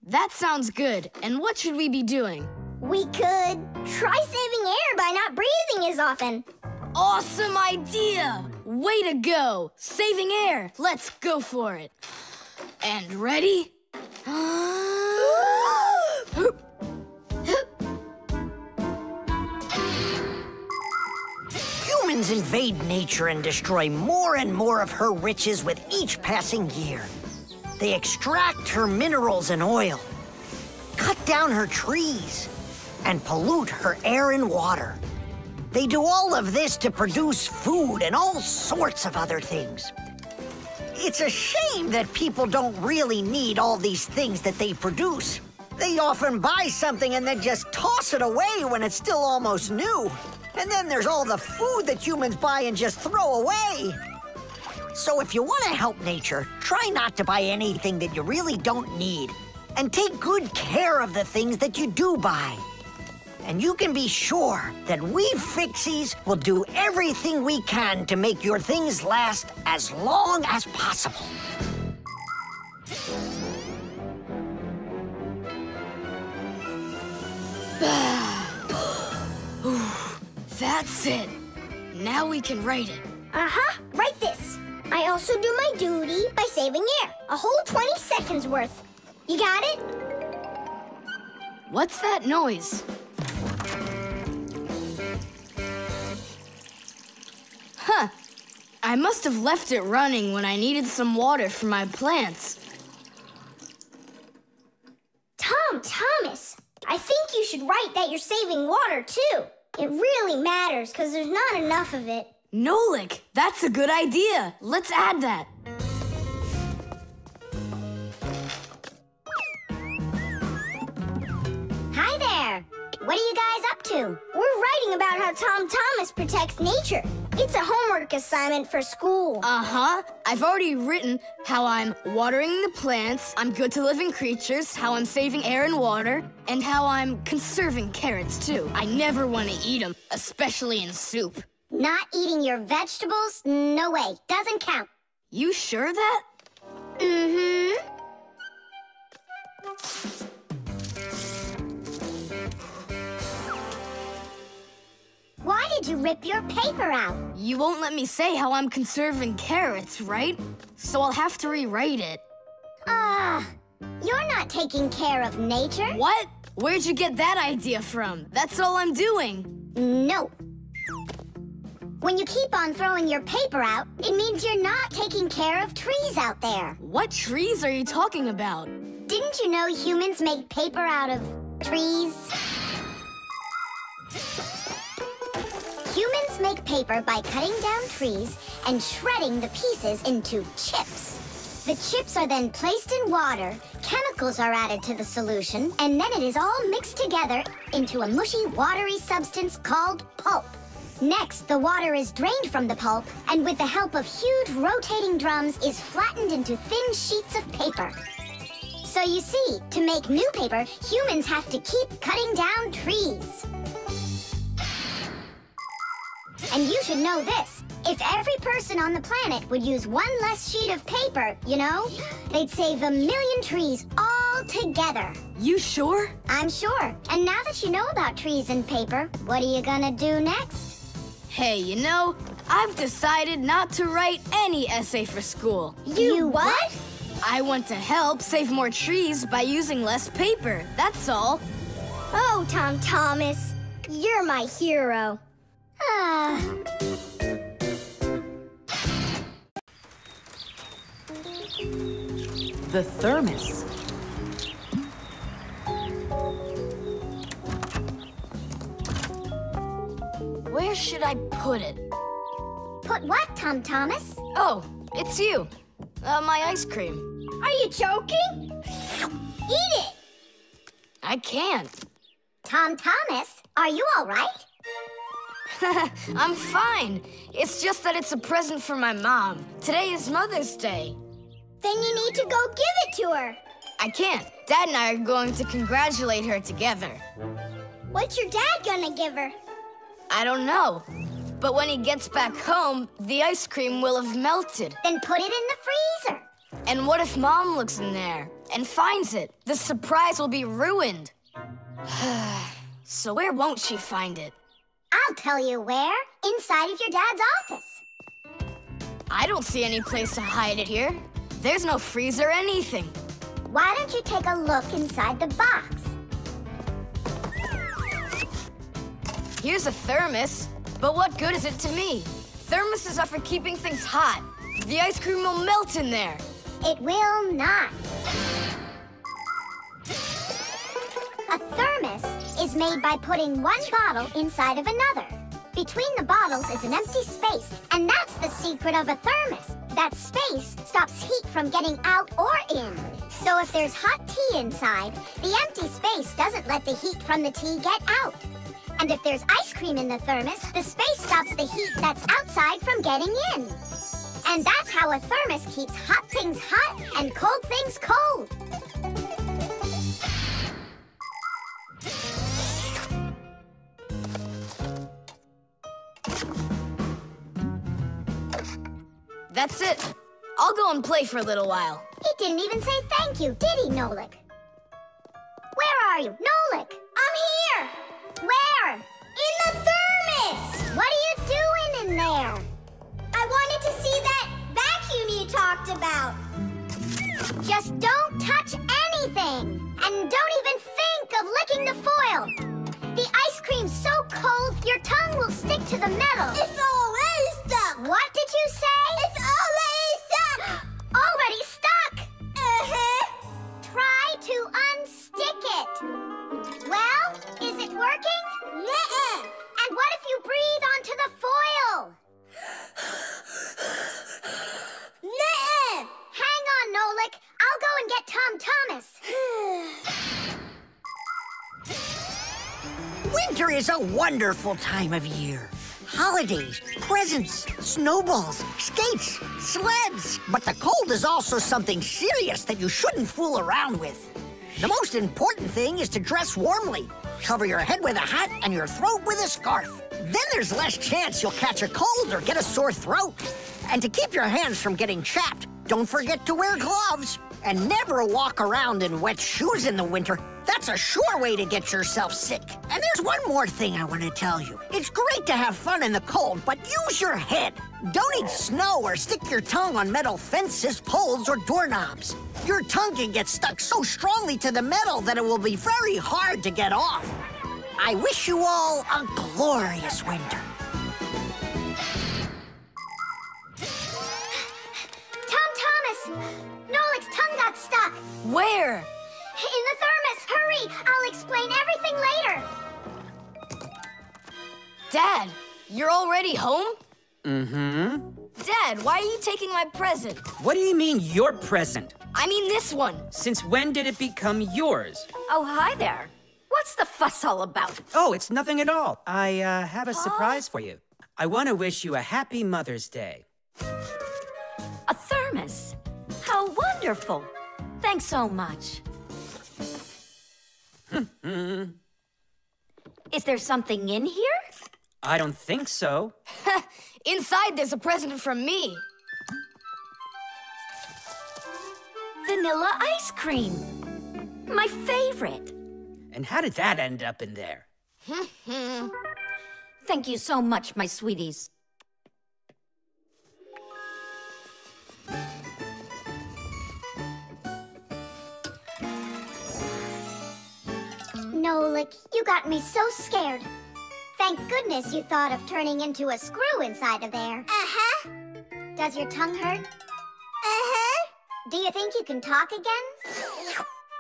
That sounds good. And what should we be doing? We could try saving air by not breathing as often. Awesome idea! Way to go! Saving air. Let's go for it. And ready? Humans invade nature and destroy more and more of her riches with each passing year. They extract her minerals and oil, cut down her trees, and pollute her air and water. They do all of this to produce food and all sorts of other things. It's a shame that people don't really need all these things that they produce. They often buy something and then just toss it away when it's still almost new. And then there's all the food that humans buy and just throw away. So if you want to help nature, try not to buy anything that you really don't need. and take good care of the things that you do buy. And you can be sure that we Fixies will do everything we can to make your things last as long as possible. That's it. Now we can write it. Uh-huh, write this. I also do my duty by saving air. A whole 20 seconds worth. You got it? What's that noise? Huh. I must have left it running when I needed some water for my plants. Thomas, I think you should write that you're saving water, too. It really matters, because there's not enough of it. Nolik, that's a good idea. Let's add that. Hi there. What are you guys up to? We're writing about how Thomas protects nature. It's a homework assignment for school. Uh-huh. I've already written how I'm watering the plants, I'm good to living creatures, how I'm saving air and water, and how I'm conserving carrots, too. I never want to eat them, especially in soup. Not eating your vegetables? No way. Doesn't count. You sure of that? Mm-hmm. Why did you rip your paper out? You won't let me say how I'm conserving carrots, right? So I'll have to rewrite it. You're not taking care of nature. What? Where'd you get that idea from? That's all I'm doing. No. When you keep on throwing your paper out, it means you're not taking care of trees out there. What trees are you talking about? Didn't you know humans make paper out of trees? Humans make paper by cutting down trees and shredding the pieces into chips. The chips are then placed in water, chemicals are added to the solution, and then it is all mixed together into a mushy, watery substance called pulp. Next, the water is drained from the pulp, and with the help of huge rotating drums is flattened into thin sheets of paper. So you see, to make new paper, humans have to keep cutting down trees. And you should know this. If every person on the planet would use one less sheet of paper, you know, they'd save 1 million trees all together. You sure? I'm sure. And now that you know about trees and paper, what are you gonna do next? Hey, you know, I've decided not to write any essay for school. You what? I want to help save more trees by using less paper, that's all. Oh, Thomas, you're my hero. The Thermos. Where should I put it? Put what, Thomas? Oh, it's you. My ice cream. Are you joking? Eat it! I can't. Thomas, are you all right? I'm fine. It's just that it's a present for my mom. Today is Mother's Day. Then you need to go give it to her. I can't. Dad and I are going to congratulate her together. What's your dad gonna give her? I don't know. But when he gets back home, the ice cream will have melted. Then put it in the freezer. And what if Mom looks in there and finds it? The surprise will be ruined. So where won't she find it? I'll tell you where. Inside of your dad's office. I don't see any place to hide it here. There's no freezer or anything. Why don't you take a look inside the box? Here's a thermos, but what good is it to me? Thermoses are for keeping things hot. The ice cream will melt in there. It will not. A thermos is made by putting one bottle inside of another. Between the bottles is an empty space, and that's the secret of a thermos. That space stops heat from getting out or in. So if there's hot tea inside, the empty space doesn't let the heat from the tea get out. And if there's ice cream in the thermos, the space stops the heat that's outside from getting in. And that's how a thermos keeps hot things hot and cold things cold. That's it. I'll go and play for a little while. He didn't even say thank you, did he, Nolik? Where are you? Nolik! I'm here! Where? In the thermos! What are you doing in there? I wanted to see that vacuum you talked about. Just don't touch anything! And don't even think of licking the foil! The ice cream's so cold, your tongue will stick to the metal. It's already stuck! What did you say? It's already stuck! Already stuck! Uh-huh. Try to unstick it. Well, is it working? Nuh-uh. And what if you breathe onto the foil? Nuh-uh. Hang on, Nolik. I'll go and get Tom Thomas. Winter is a wonderful time of year. Holidays, presents, snowballs, skates, sleds. But the cold is also something serious that you shouldn't fool around with. The most important thing is to dress warmly. Cover your head with a hat and your throat with a scarf. Then there's less chance you'll catch a cold or get a sore throat. And to keep your hands from getting chapped, don't forget to wear gloves. And never walk around in wet shoes in the winter. That's a sure way to get yourself sick. And there's one more thing I want to tell you. It's great to have fun in the cold, but use your head. Don't eat snow or stick your tongue on metal fences, poles, or doorknobs. Your tongue can get stuck so strongly to the metal that it will be very hard to get off. I wish you all a glorious winter. Tom Thomas! Nolik's tongue got stuck. Where? In the thermos. Hurry! I'll explain everything later. Dad, you're already home? Mm-hmm. Dad, why are you taking my present? What do you mean, your present? I mean this one. Since when did it become yours? Oh, hi there. What's the fuss all about? Oh, it's nothing at all. I have a surprise for you. I want to wish you a happy Mother's Day. A thermos? How wonderful. Thanks so much. Is there something in here? I don't think so. Inside there's a present from me. Vanilla ice cream. My favorite. And how did that end up in there? Thank you so much, my sweeties. Nolik, you got me so scared. Thank goodness you thought of turning into a screw inside of there. Uh-huh. Does your tongue hurt? Uh-huh. Do you think you can talk again?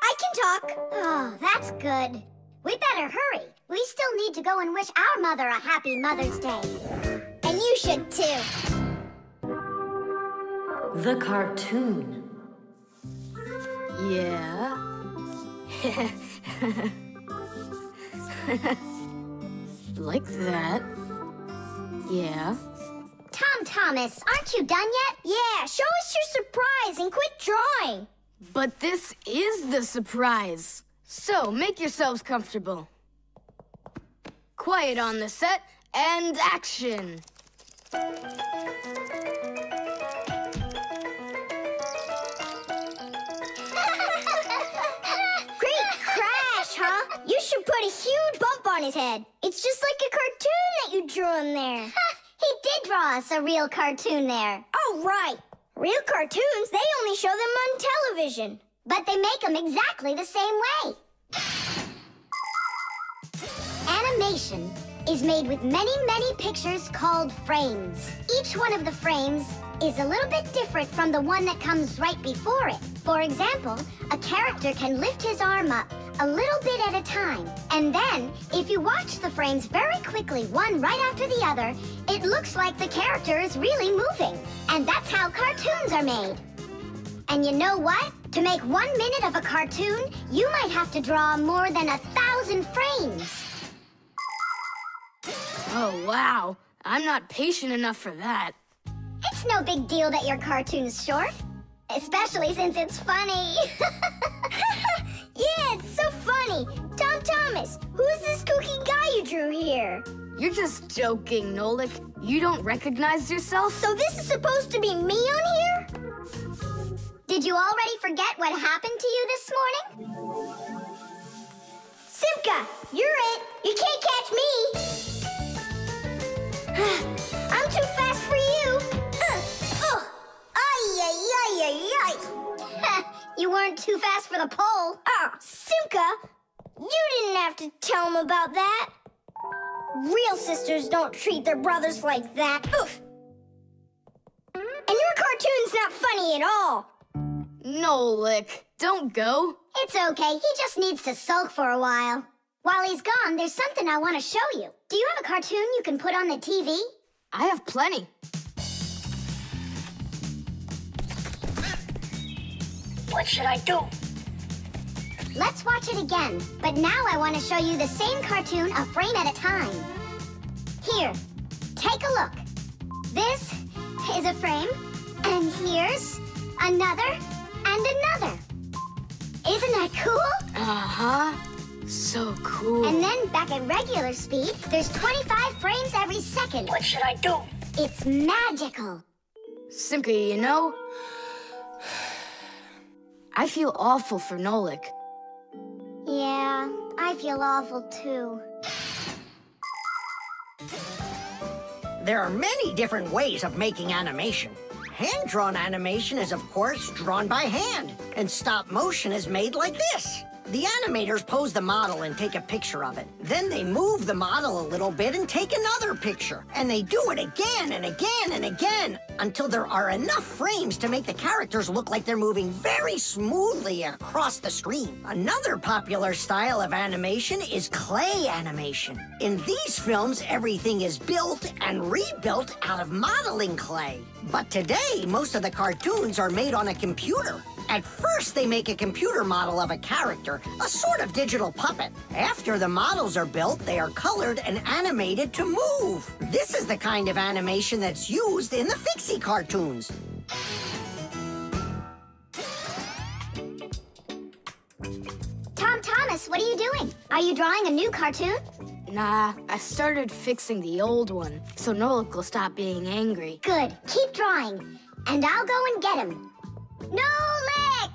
I can talk. Oh, that's good. We better hurry. We still need to go and wish our mother a happy Mother's Day. And you should too. The cartoon. Yeah? Like that. Yeah. Tom Thomas, aren't you done yet? Yeah, show us your surprise and quit drawing. But this is the surprise. So, make yourselves comfortable. Quiet on the set, and action. Great crash, huh? You should put a huge bump on his head. It's just like a cartoon that you drew in there. He did draw us a real cartoon there. Oh, right. Real cartoons, they only show them on television. But they make them exactly the same way. Animation is made with many, many pictures called frames. Each one of the frames is a little bit different from the one that comes right before it. For example, a character can lift his arm up a little bit at a time. And then, if you watch the frames very quickly, one right after the other, it looks like the character is really moving. And that's how cartoons are made. And you know what? To make 1 minute of a cartoon, you might have to draw more than 1,000 frames. Oh, wow. I'm not patient enough for that. It's no big deal that your cartoon's short. Especially since it's funny. Yeah, it's so funny. Tom Thomas, who's this kooky guy you drew here? You're just joking, Nolik. You don't recognize yourself? So this is supposed to be me on here? Did you already forget what happened to you this morning? Simka, you're it. You can't catch me. I'm too fast for you. Ay. You weren't too fast for the pole. Simka, you didn't have to tell him about that. Real sisters don't treat their brothers like that. Oof. And your cartoon's not funny at all. Nolik, don't go. It's okay. He just needs to sulk for a while. While he's gone, there's something I want to show you. Do you have a cartoon you can put on the TV? I have plenty. What should I do? Let's watch it again. But now I want to show you the same cartoon a frame at a time. Here, take a look. This is a frame, and here's another and another. Isn't that cool? Uh-huh. So cool. And then back at regular speed, there's 25 frames every second. What should I do? It's magical. Simka, you know, I feel awful for Nolik. Yeah, I feel awful too. There are many different ways of making animation. Hand-drawn animation is, of course, drawn by hand, and stop motion is made like this. The animators pose the model and take a picture of it. Then they move the model a little bit and take another picture. And they do it again and again and again until there are enough frames to make the characters look like they're moving very smoothly across the screen. Another popular style of animation is clay animation. In these films, everything is built and rebuilt out of modeling clay. But today, most of the cartoons are made on a computer. At first, they make a computer model of a character, a sort of digital puppet. After the models are built, they are colored and animated to move. This is the kind of animation that's used in the Fixie cartoons. Tom Thomas, what are you doing? Are you drawing a new cartoon? Nah, I started fixing the old one, so Nolik will stop being angry. Good. Keep drawing, and I'll go and get him. Nolik!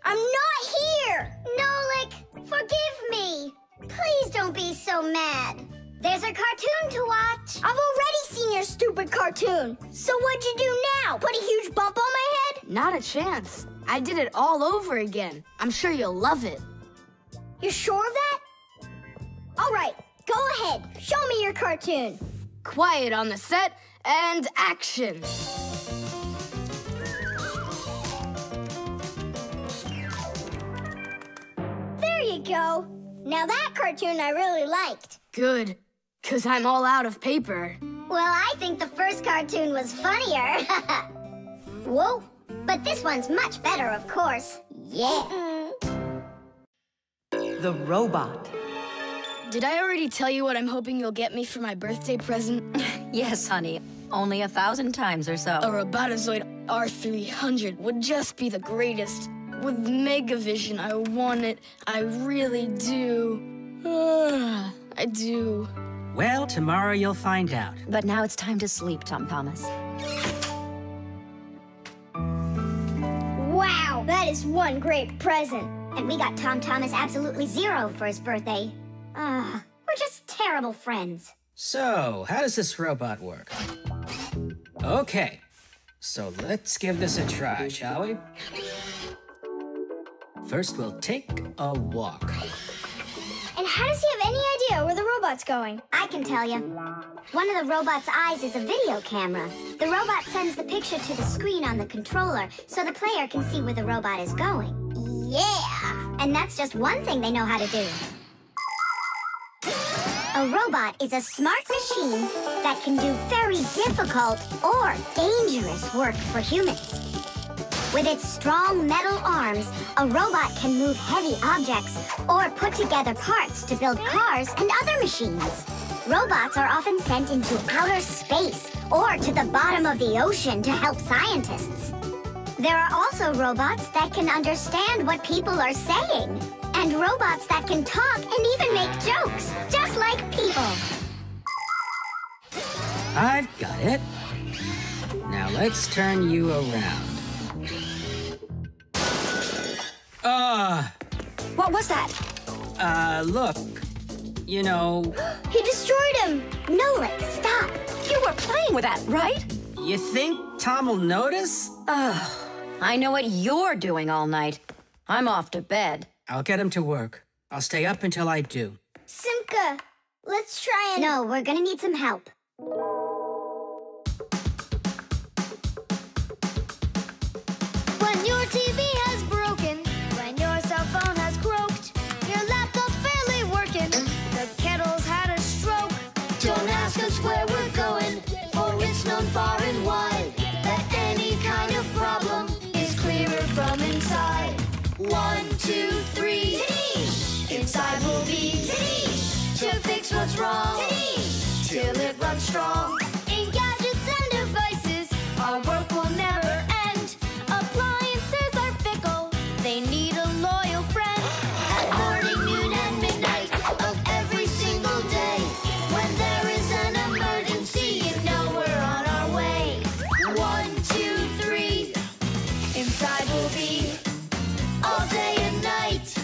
I'm not here! Nolik, forgive me. Please don't be so mad. There's a cartoon to watch. I've already seen your stupid cartoon. So what'd you do now? Put a huge bump on my head? Not a chance. I did it all over again. I'm sure you'll love it. You're sure of that? All right, go ahead. Show me your cartoon. Quiet on the set, and action. There you go. Now that cartoon I really liked. Good, because I'm all out of paper. Well, I think the first cartoon was funnier. Whoa, but this one's much better, of course. Yeah. The robot. Did I already tell you what I'm hoping you'll get me for my birthday present? Yes, honey. Only 1,000 times or so. A Robotozoid R300 would just be the greatest. With Megavision, I want it. I really do. I do. Well, tomorrow you'll find out. But now it's time to sleep, Tom Thomas. Wow, that is one great present. And we got Tom Thomas absolutely zero for his birthday. We're just terrible friends. So, how does this robot work? Okay, so let's give this a try, shall we? First, we'll take a walk. And how does he have any idea where the robot's going? I can tell you. One of the robot's eyes is a video camera. The robot sends the picture to the screen on the controller so the player can see where the robot is going. Yeah! And that's just one thing they know how to do. A robot is a smart machine that can do very difficult or dangerous work for humans. With its strong metal arms, a robot can move heavy objects or put together parts to build cars and other machines. Robots are often sent into outer space or to the bottom of the ocean to help scientists. There are also robots that can understand what people are saying, and robots that can talk and even make jokes, just like people. I've got it. Now let's turn you around. What was that? Look. You know... He destroyed him! Nolik, stop! You were playing with that, right? You think Tom will notice? I know what you're doing all night. I'm off to bed. I'll get him to work. I'll stay up until I do. Simka, let's try and... No, we're gonna need some help. When your TV has broken, when your cell phone has croaked, your laptop's barely working, the kettle's had a stroke. Don't ask us where we're going, for it's known far and wide that any kind of problem is clearer from inside. 1, 2, 3. Inside will be to fix what's wrong, till it runs strong. In gadgets and devices, our work will never end. Appliances are fickle, they need a loyal friend. At morning, noon, and midnight of every single day, when there is an emergency, you know we're on our way. 1, 2, 3. Inside will be all day and night.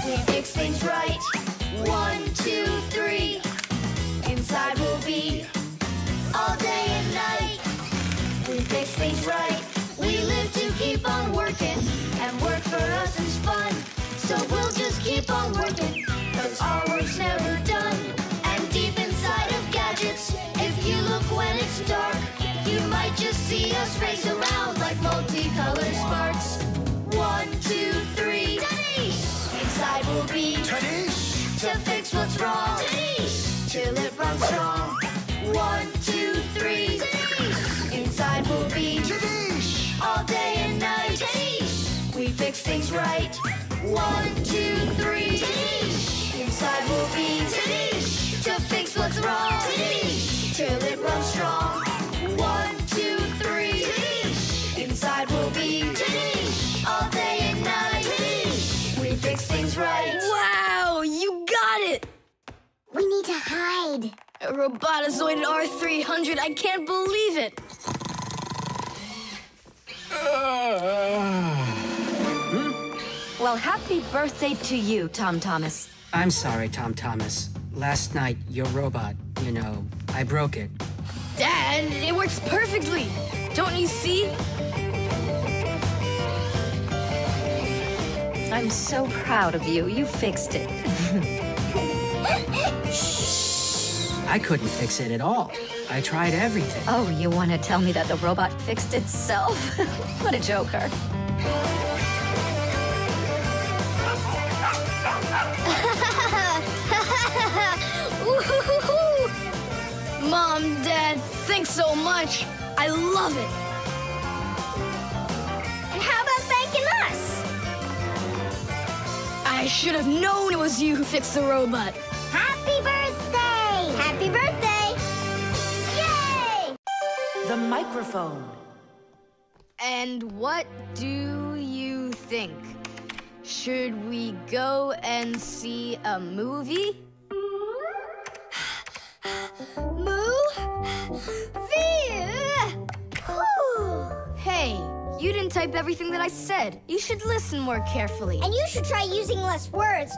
We fix things right. 1, 2, 3. Inside will be all day and night. We fix things right. We live to keep on working, and work for us is fun. So we'll just keep on working, 'cause our work's never done. And deep inside of gadgets, if you look when it's dark, you might just see us race around like multicolored sparks. 1, 2, 3. Inside will be to fix what's wrong, till it runs strong. 1, 2, 3. Inside will be all day and night. We fix things right. 1, 2, 3. Inside will be to fix what's wrong, till it runs strong. 1, 2, 3. Inside will be all day and night. We fix things right. Wow, you got it! We need to hide. A robotizoided R300, I can't believe it! Well, happy birthday to you, Tom Thomas. I'm sorry, Tom Thomas. Last night, your robot, you know, I broke it. Dad, it works perfectly! Don't you see? I'm so proud of you. You fixed it. I couldn't fix it at all. I tried everything. Oh, you want to tell me that the robot fixed itself? What a joker. Mom, Dad, thanks so much. I love it. And how about thanking us? I should have known it was you who fixed the robot. Happy birthday! Happy birthday! Yay! The microphone. And what do you think? Should we go and see a movie? Hey, you didn't type everything that I said. You should listen more carefully. And you should try using less words.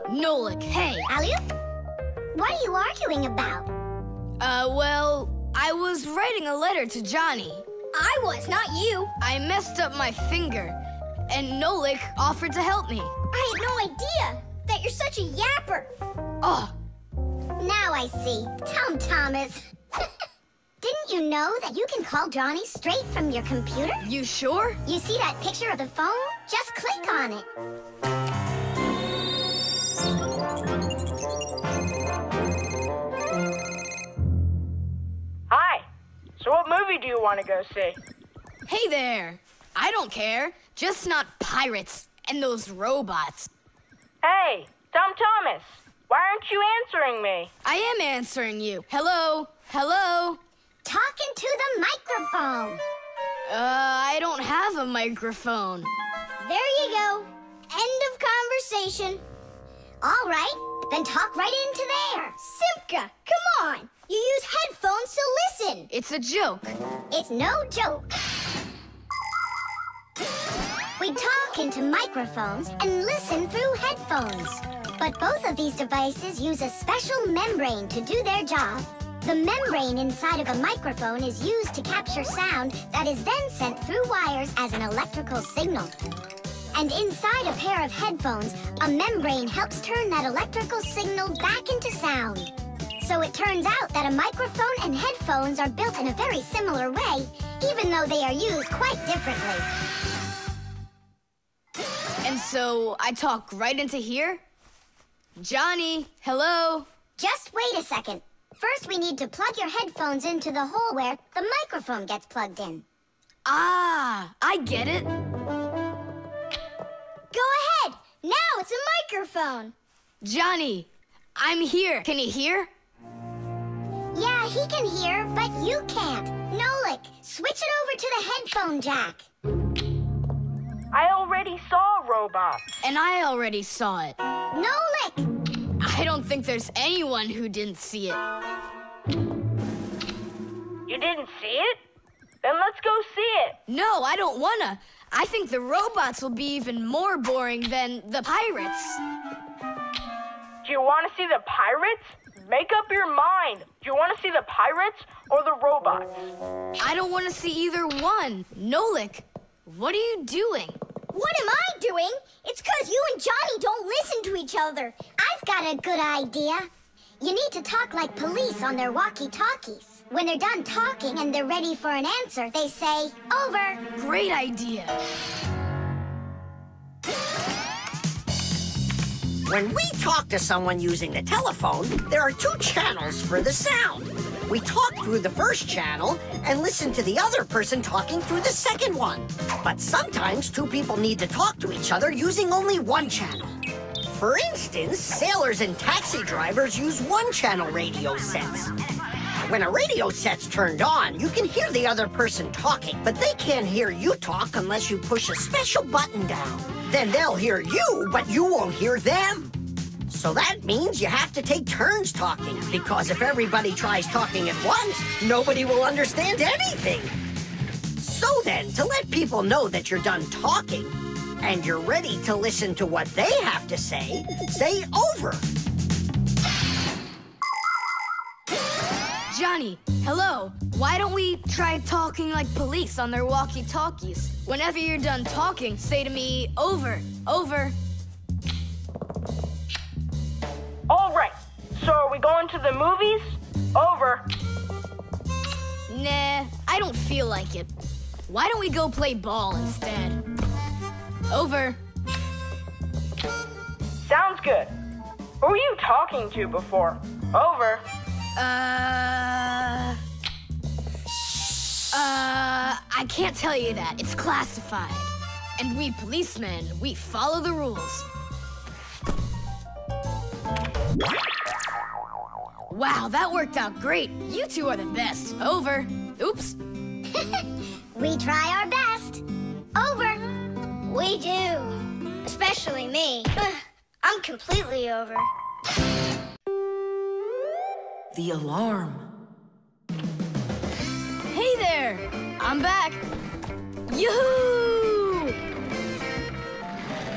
Nolik, hey. Alley-oop? What are you arguing about? Well, I was writing a letter to Johnny. I was, not you. I messed up my finger, and Nolik offered to help me. I had no idea that you're such a yapper. Oh. Now I see. Tom Thomas. Didn't you know that you can call Johnny straight from your computer? You sure? You see that picture of the phone? Just click on it. Hi. So what movie do you want to go see? Hey there. I don't care. Just not pirates and those robots. Hey, Tom Thomas. Why aren't you answering me? I am answering you. Hello? Hello? Talking to the microphone. I don't have a microphone. There you go. End of conversation. All right, then talk right into there. Simka, come on. You use headphones to listen. It's a joke. It's no joke. We talk into microphones and listen through headphones. But both of these devices use a special membrane to do their job. The membrane inside of a microphone is used to capture sound that is then sent through wires as an electrical signal. And inside a pair of headphones, a membrane helps turn that electrical signal back into sound. So it turns out that a microphone and headphones are built in a very similar way, even though they are used quite differently. And so I talk right into here? Johnny, hello? Just wait a second. First, we need to plug your headphones into the hole where the microphone gets plugged in. Ah, I get it. Go ahead. Now it's a microphone. Johnny, I'm here. Can you hear? Yeah, he can hear, but you can't. Nolik, switch it over to the headphone jack. I already saw a robot. And I already saw it. Nolik! I don't think there's anyone who didn't see it. You didn't see it? Then let's go see it. No, I don't wanna. I think the robots will be even more boring than the pirates. Do you want to see the pirates? Make up your mind. Do you want to see the pirates or the robots? I don't want to see either one. Nolik, what are you doing? What am I doing? It's because you and Johnny don't listen to each other. I've got a good idea. You need to talk like police on their walkie-talkies. When they're done talking and they're ready for an answer, they say, over. Great idea. When we talk to someone using the telephone, there are two channels for the sound. We talk through the first channel and listen to the other person talking through the second one. But sometimes two people need to talk to each other using only one channel. For instance, sailors and taxi drivers use one-channel radio sets. When a radio set's turned on, you can hear the other person talking, but they can't hear you talk unless you push a special button down. Then they'll hear you, but you won't hear them. So that means you have to take turns talking, because if everybody tries talking at once, nobody will understand anything. So then, to let people know that you're done talking, and you're ready to listen to what they have to say over. Johnny, hello. Why don't we try talking like police on their walkie-talkies? Whenever you're done talking, say to me, over, over. All right. So are we going to the movies? Over. Nah, I don't feel like it. Why don't we go play ball instead? Over. Sounds good. Who were you talking to before? Over. I can't tell you that. It's classified. And we policemen, we follow the rules. Wow, that worked out great. You two are the best. Over. Oops. We try our best. Over. We do. Especially me. I'm completely over. The alarm. Hey there! I'm back. Yoo-hoo!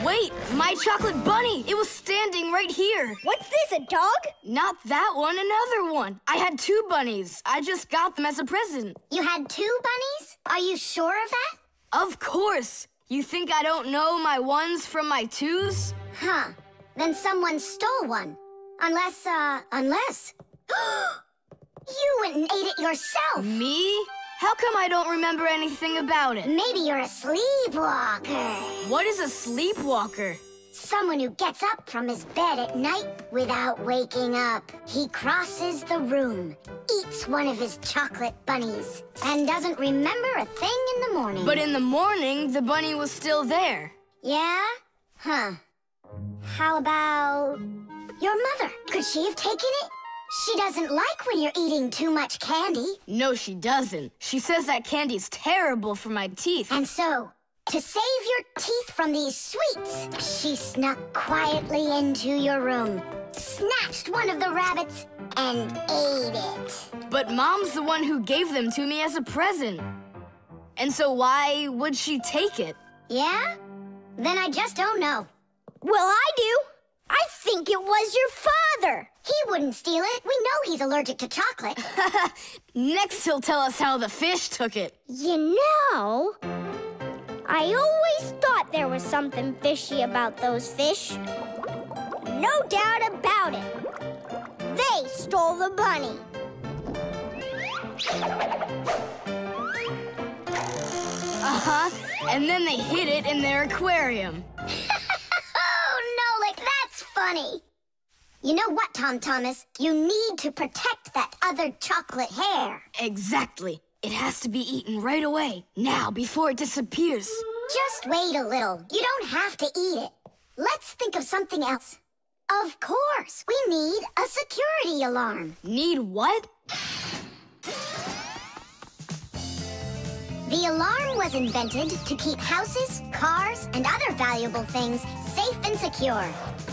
Wait, my chocolate bunny! It was standing right here. What's this, a dog? Not that one, another one. I had two bunnies. I just got them as a present. You had two bunnies? Are you sure of that? Of course. You think I don't know my ones from my twos? Huh. Then someone stole one. Unless. You went and ate it yourself. Me? How come I don't remember anything about it? Maybe you're a sleepwalker. What is a sleepwalker? Someone who gets up from his bed at night without waking up. He crosses the room, eats one of his chocolate bunnies, and doesn't remember a thing in the morning. But in the morning, the bunny was still there. Yeah? Huh. How about your mother? Could she have taken it? She doesn't like when you're eating too much candy. No, she doesn't. She says that candy's terrible for my teeth. And so, to save your teeth from these sweets, she snuck quietly into your room, snatched one of the rabbits, and ate it. But Mom's the one who gave them to me as a present. And so why would she take it? Yeah? Then I just don't know. Well, I do. I think it was your father. He wouldn't steal it. We know he's allergic to chocolate. Next, he'll tell us how the fish took it. You know, I always thought there was something fishy about those fish. No doubt about it. They stole the bunny. Uh-huh. And then they hid it in their aquarium. Oh, Nolik, that's funny. You know what, Tom Thomas? You need to protect that other chocolate hair. Exactly. It has to be eaten right away, now, before it disappears. Just wait a little. You don't have to eat it. Let's think of something else. Of course, we need a security alarm. Need what? The alarm was invented to keep houses, cars, and other valuable things safe and secure.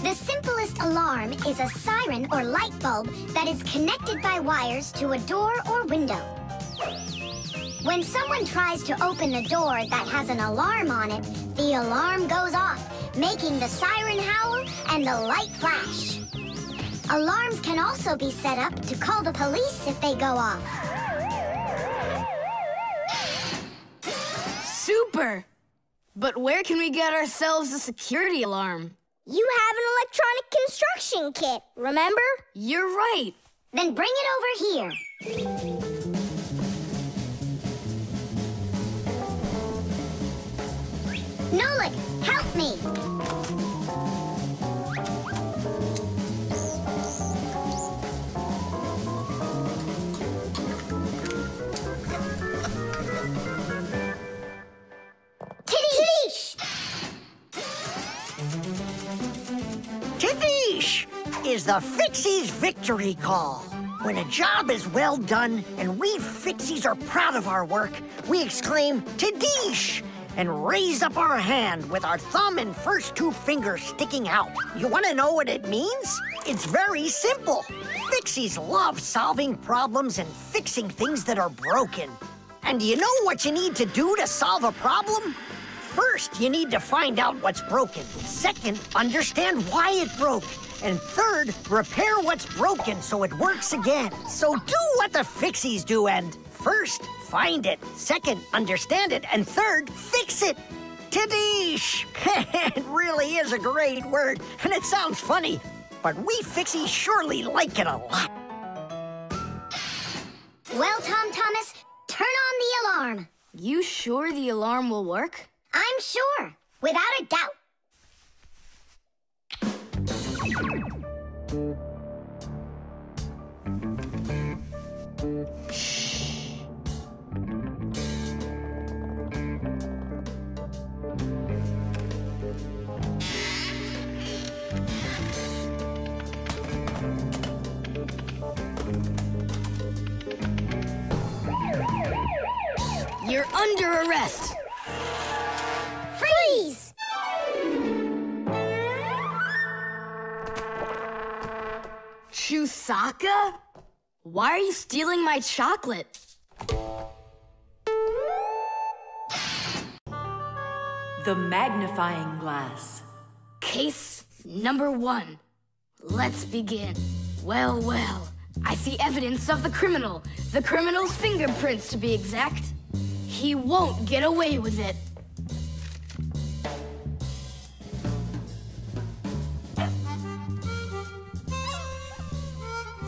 The simplest alarm is a siren or light bulb that is connected by wires to a door or window. When someone tries to open a door that has an alarm on it, the alarm goes off, making the siren howl and the light flash. Alarms can also be set up to call the police if they go off. Super! But where can we get ourselves a security alarm? You have an electronic construction kit, remember? You're right. Then bring it over here. Nolik, help me! Toothache! Toothache is the Fixies' victory call. When a job is well done and we Fixies are proud of our work, we exclaim, Toothache! And raise up our hand with our thumb and first two fingers sticking out. You want to know what it means? It's very simple. Fixies love solving problems and fixing things that are broken. And do you know what you need to do to solve a problem? First, you need to find out what's broken. Second, understand why it broke. And third, repair what's broken so it works again. So do what the Fixies do and first, find it. Second, understand it. And third, fix it. Toothache! It really is a great word, and it sounds funny, but we Fixies surely like it a lot. Well, Tom Thomas, turn on the alarm. You sure the alarm will work? I'm sure, without a doubt. You're under arrest. Freeze! Chusaka? Why are you stealing my chocolate? The Magnifying Glass. Case number 1. Let's begin. Well, well. I see evidence of the criminal. The criminal's fingerprints, to be exact. He won't get away with it.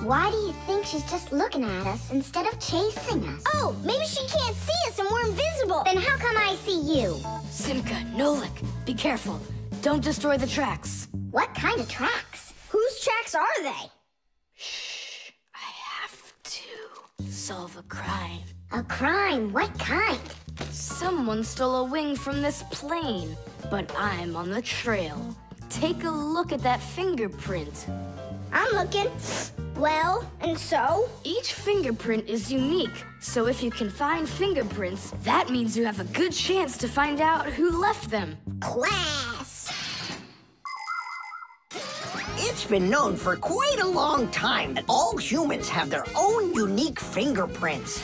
Why do you think she's just looking at us instead of chasing us? Oh, maybe she can't see us and we're invisible. Then how come I see you? Simka, Nolik, be careful. Don't destroy the tracks. What kind of tracks? Whose tracks are they? Shh, I have to solve a crime. A crime? What kind? Someone stole a wing from this plane, but I'm on the trail. Take a look at that fingerprint. I'm looking. Well, and so? Each fingerprint is unique, so if you can find fingerprints, that means you have a good chance to find out who left them. Class! It's It's been known for quite a long time that all humans have their own unique fingerprints.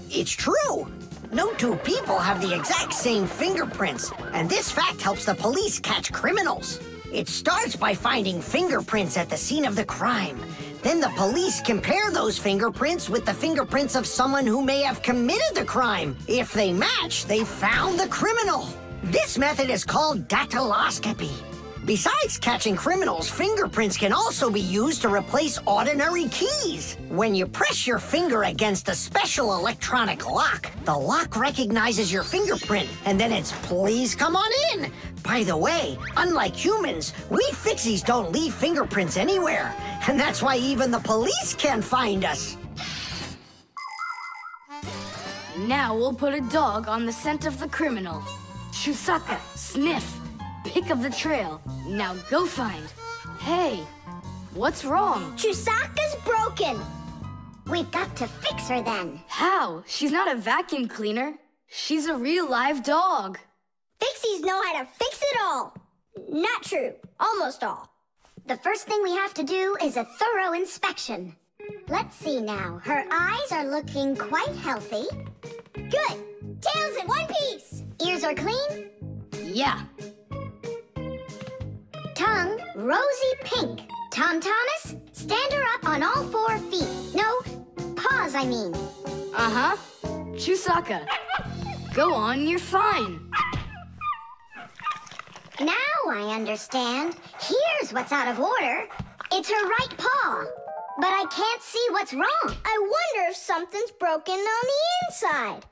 It's true. No two people have the exact same fingerprints, and this fact helps the police catch criminals. It starts by finding fingerprints at the scene of the crime. Then the police compare those fingerprints with the fingerprints of someone who may have committed the crime. If they match, they found the criminal. This method is called dactyloscopy. Besides catching criminals, fingerprints can also be used to replace ordinary keys. When you press your finger against a special electronic lock, the lock recognizes your fingerprint, and then it's "please come on in." By the way, unlike humans, we Fixies don't leave fingerprints anywhere, and that's why even the police can't find us. Now we'll put a dog on the scent of the criminal. Chusaka, sniff. Pick of the trail. Now go find. Hey, what's wrong? Chusaka's broken. We've got to fix her then. How? She's not a vacuum cleaner. She's a real live dog. Fixies know how to fix it all. Not true. Almost all. The first thing we have to do is a thorough inspection. Let's see now. Her eyes are looking quite healthy. Good. Tails in one piece. Ears are clean? Yeah. Tongue, rosy pink. Tom Thomas, stand her up on all 4 feet. No, paws, I mean. Uh-huh. Chusaka, go on, you're fine. Now I understand. Here's what's out of order. It's her right paw. But I can't see what's wrong. I wonder if something's broken on the inside.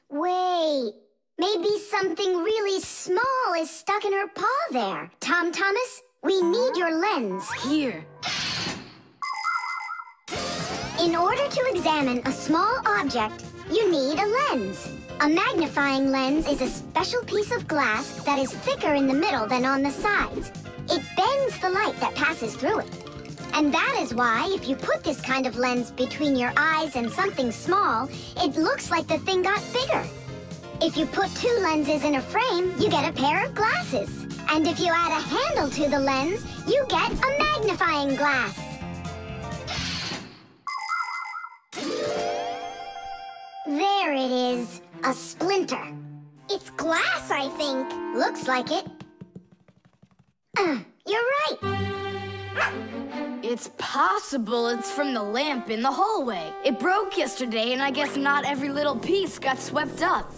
Wait. Maybe something really small is stuck in her paw there. Tom Thomas, we need your lens. Here. In order to examine a small object, you need a lens. A magnifying lens is a special piece of glass that is thicker in the middle than on the sides. It bends the light that passes through it. And that is why, if you put this kind of lens between your eyes and something small, it looks like the thing got bigger. If you put 2 lenses in a frame, you get a pair of glasses. And if you add a handle to the lens, you get a magnifying glass. There it is, a splinter. It's glass, I think. Looks like it. You're right. It's possible it's from the lamp in the hallway. It broke yesterday, and I guess not every little piece got swept up.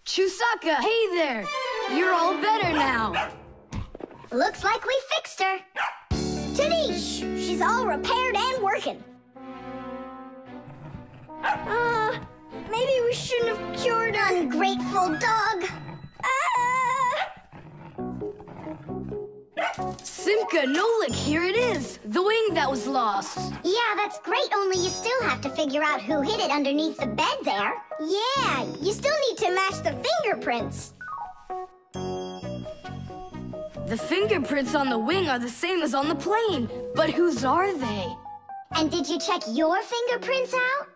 Chusaka, hey there! You're all better now. Looks like we fixed her. Toothache! She's all repaired and working. Maybe we shouldn't have cured her. Ungrateful dog. Simka and Nolik, here it is. The wing that was lost. Yeah, that's great, only you still have to figure out who hid it underneath the bed there. Yeah, you still need to match the fingerprints. The fingerprints on the wing are the same as on the plane. But whose are they? And did you check your fingerprints out?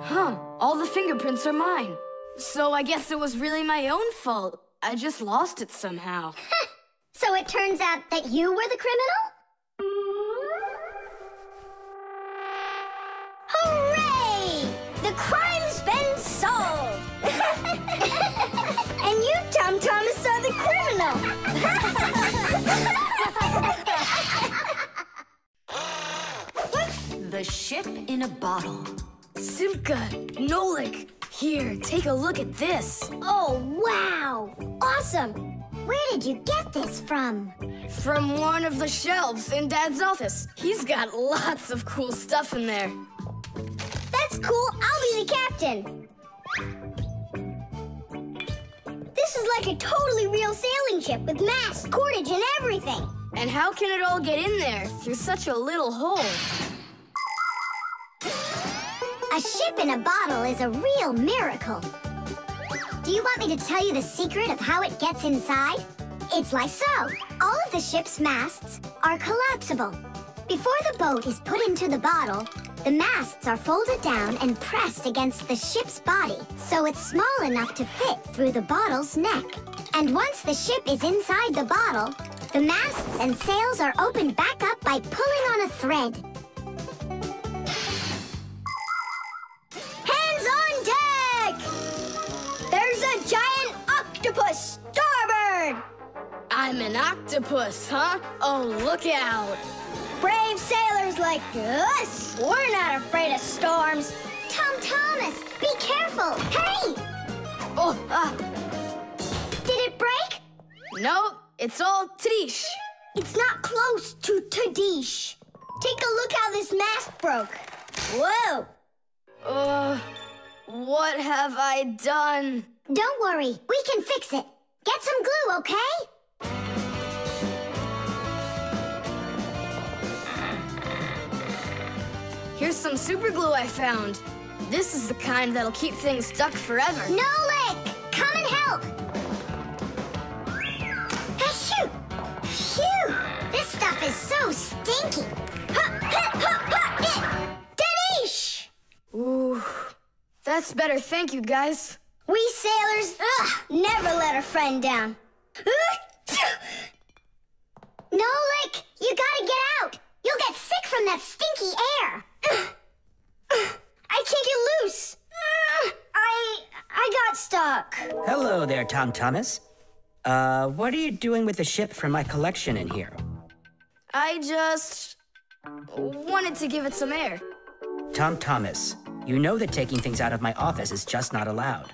Huh, all the fingerprints are mine. So I guess it was really my own fault. I just lost it somehow. So it turns out that you were the criminal? Hooray! The crime's been solved! And you, Tom Thomas, are the criminal! The ship in a bottle. Simka, Nolik, here, take a look at this. Oh, wow! Awesome! Where did you get this from? From one of the shelves in Dad's office. He's got lots of cool stuff in there. That's cool. I'll be the captain. This is like a totally real sailing ship with masts, cordage, and everything. And how can it all get in there through such a little hole? A ship in a bottle is a real miracle. Do you want me to tell you the secret of how it gets inside? It's like so. All of the ship's masts are collapsible. Before the boat is put into the bottle, the masts are folded down and pressed against the ship's body, so it's small enough to fit through the bottle's neck. And once the ship is inside the bottle, the masts and sails are opened back up by pulling on a thread. Hands on deck! There's a giant octopus starboard! I'm an octopus, huh? Oh, look out. Brave sailors like us, we're not afraid of storms. Tom Thomas, be careful! Hey! Oh, Did it break? No, it's all Toothache. It's not close to Toothache. Take a look how this mast broke. Whoa! What have I done? Don't worry, we can fix it. Get some glue, okay? Here's some super glue I found. This is the kind that'll keep things stuck forever. Nolik, come and help! Achoo! Phew! This stuff is so stinky. Toothache! Ooh, that's better. Thank you, guys. We sailors never let a friend down. Nolik, you gotta get out! You'll get sick from that stinky air! I can't get loose. I got stuck. Hello there, Tom Thomas. What are you doing with the ship from my collection in here? I just wanted to give it some air. Tom Thomas, you know that taking things out of my office is just not allowed.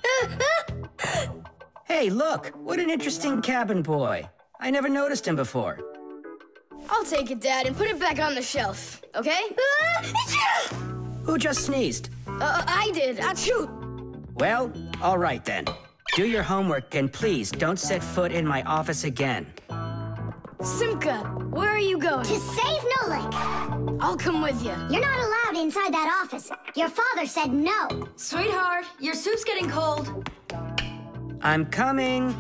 Hey, look, what an interesting cabin boy. I never noticed him before. I'll take it, Dad, and put it back on the shelf, okay? Who just sneezed? I did. Achoo! Well, all right then. Do your homework and please don't set foot in my office again. Simka, where are you going? To save Nolik. I'll come with you. You're not allowed inside that office. Your father said no. Sweetheart, your soup's getting cold. I'm coming.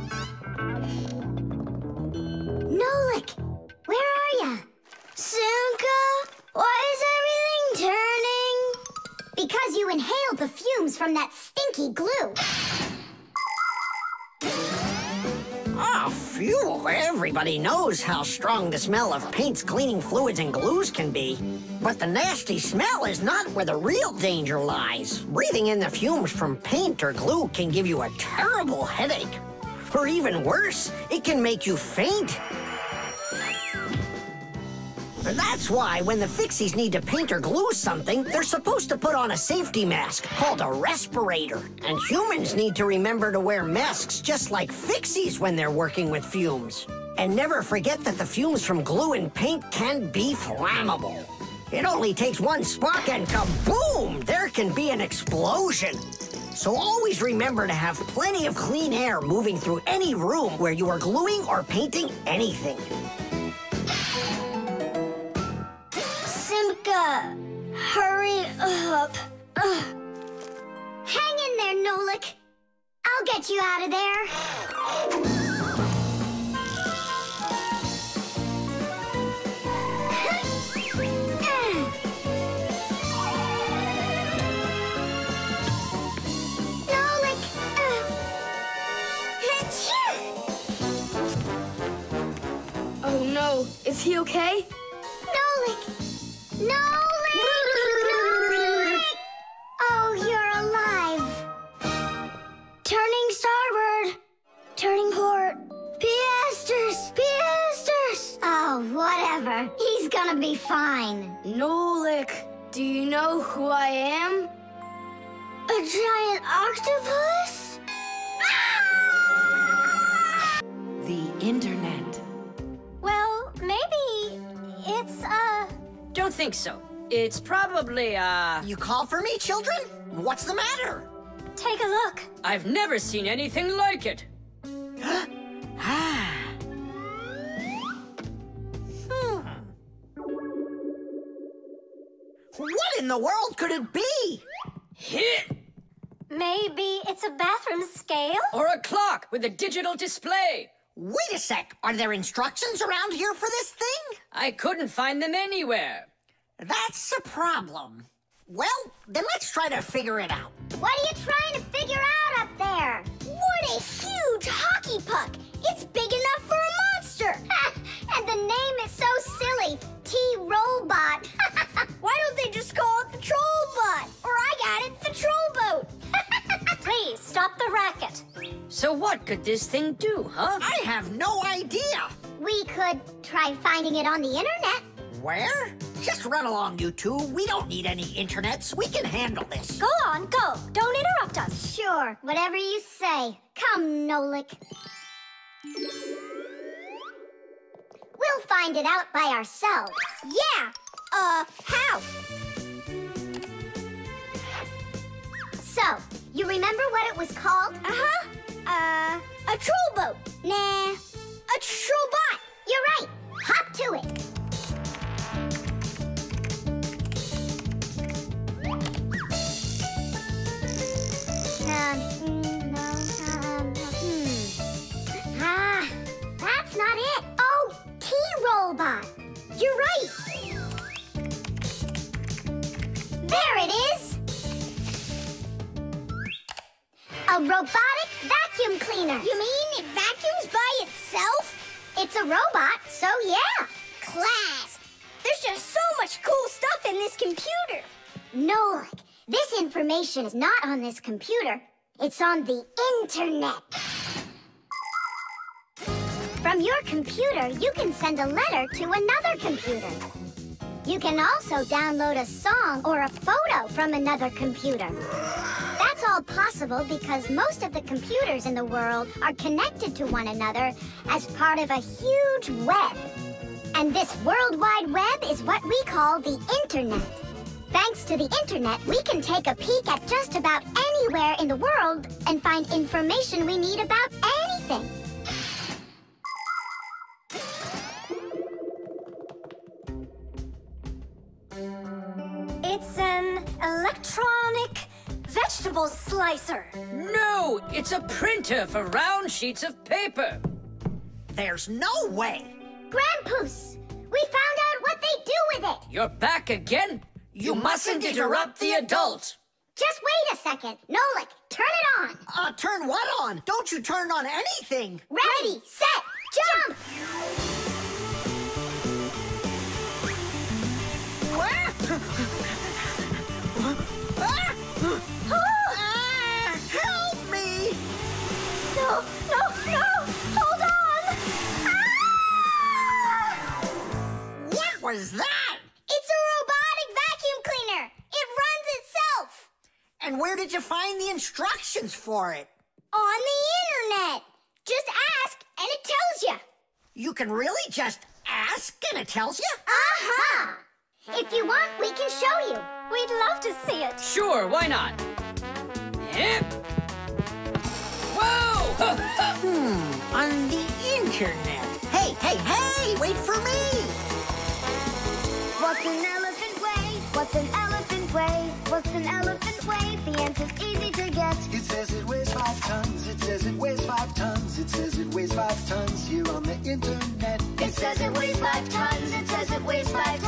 Nolik, where are ya? Simka, why is everything turning? Because you inhaled the fumes from that stinky glue. Ah, phew! Everybody knows how strong the smell of paints, cleaning fluids, and glues can be. But the nasty smell is not where the real danger lies. Breathing in the fumes from paint or glue can give you a terrible headache. Or even worse, it can make you faint. And that's why when the Fixies need to paint or glue something, they're supposed to put on a safety mask called a respirator. And humans need to remember to wear masks just like Fixies when they're working with fumes. And never forget that the fumes from glue and paint can be flammable. It only takes one spark and kaboom! There can be an explosion. So always remember to have plenty of clean air moving through any room where you are gluing or painting anything. Simka, hurry up. Hang in there, Nolik. I'll get you out of there. Nolik! Oh no, is he okay? Nolik! Nolik! Nolik! Oh, you're alive. Turning starboard. Turning port. Piasters! Piasters! Oh, whatever. He's gonna be fine. Nolik, do you know who I am? A giant octopus? The internet. Well, maybe it's, Don't think so. It's probably, You call for me, children? What's the matter? Take a look. I've never seen anything like it. What in the world could it be? Hit! Maybe it's a bathroom scale? Or a clock with a digital display. Wait a sec. Are there instructions around here for this thing? I couldn't find them anywhere. That's a problem. Well, then let's try to figure it out. What are you trying to figure out up there? What a huge hockey puck! could this thing do, huh? I have no idea. We could try finding it on the internet. Where? Just run along, you two. We don't need any internets. We can handle this. Go on, go. Don't interrupt us. Sure, whatever you say. Come, Nolik. We'll find it out by ourselves. Yeah. How? So, you remember what it was called? A troll boat. Nah, a troll bot. You're right. Hop to it. That's not it. Oh, T-Robot. You're right. There it is. A robotic vacuum cleaner. You mean it vacuums by itself? It's a robot, so yeah. Class. There's just so much cool stuff in this computer. Nolik, this information is not on this computer. It's on the internet. From your computer, you can send a letter to another computer. You can also download a song or a photo from another computer. That's all possible because most of the computers in the world are connected to one another as part of a huge web. And this World Wide Web is what we call the Internet. Thanks to the Internet, we can take a peek at just about anywhere in the world and find information we need about anything. It's an electronic vegetable slicer. No, it's a printer for round sheets of paper. There's no way. Grandpoos, we found out what they do with it. You're back again? You mustn't interrupt the adult. Just wait a second. Nolik, turn it on. Turn what on? Don't you turn on anything. Ready, set, jump! Help me! No! Hold on! What was that? It's a robotic vacuum cleaner. It runs itself. And where did you find the instructions for it? On the internet. Just ask and it tells you. You can really just ask and it tells you? Aha! If you want, we can show you. We'd love to see it. Sure, why not? Hip. Whoa! On the internet. Hey, wait for me! What's an elephant weigh? What's an elephant weigh? What's an elephant weigh? The answer's easy to get. It says it weighs 5 tons. It says it weighs 5 tons. It says it weighs 5 tons here on the internet. It says it weighs 5 tons. It says it weighs 5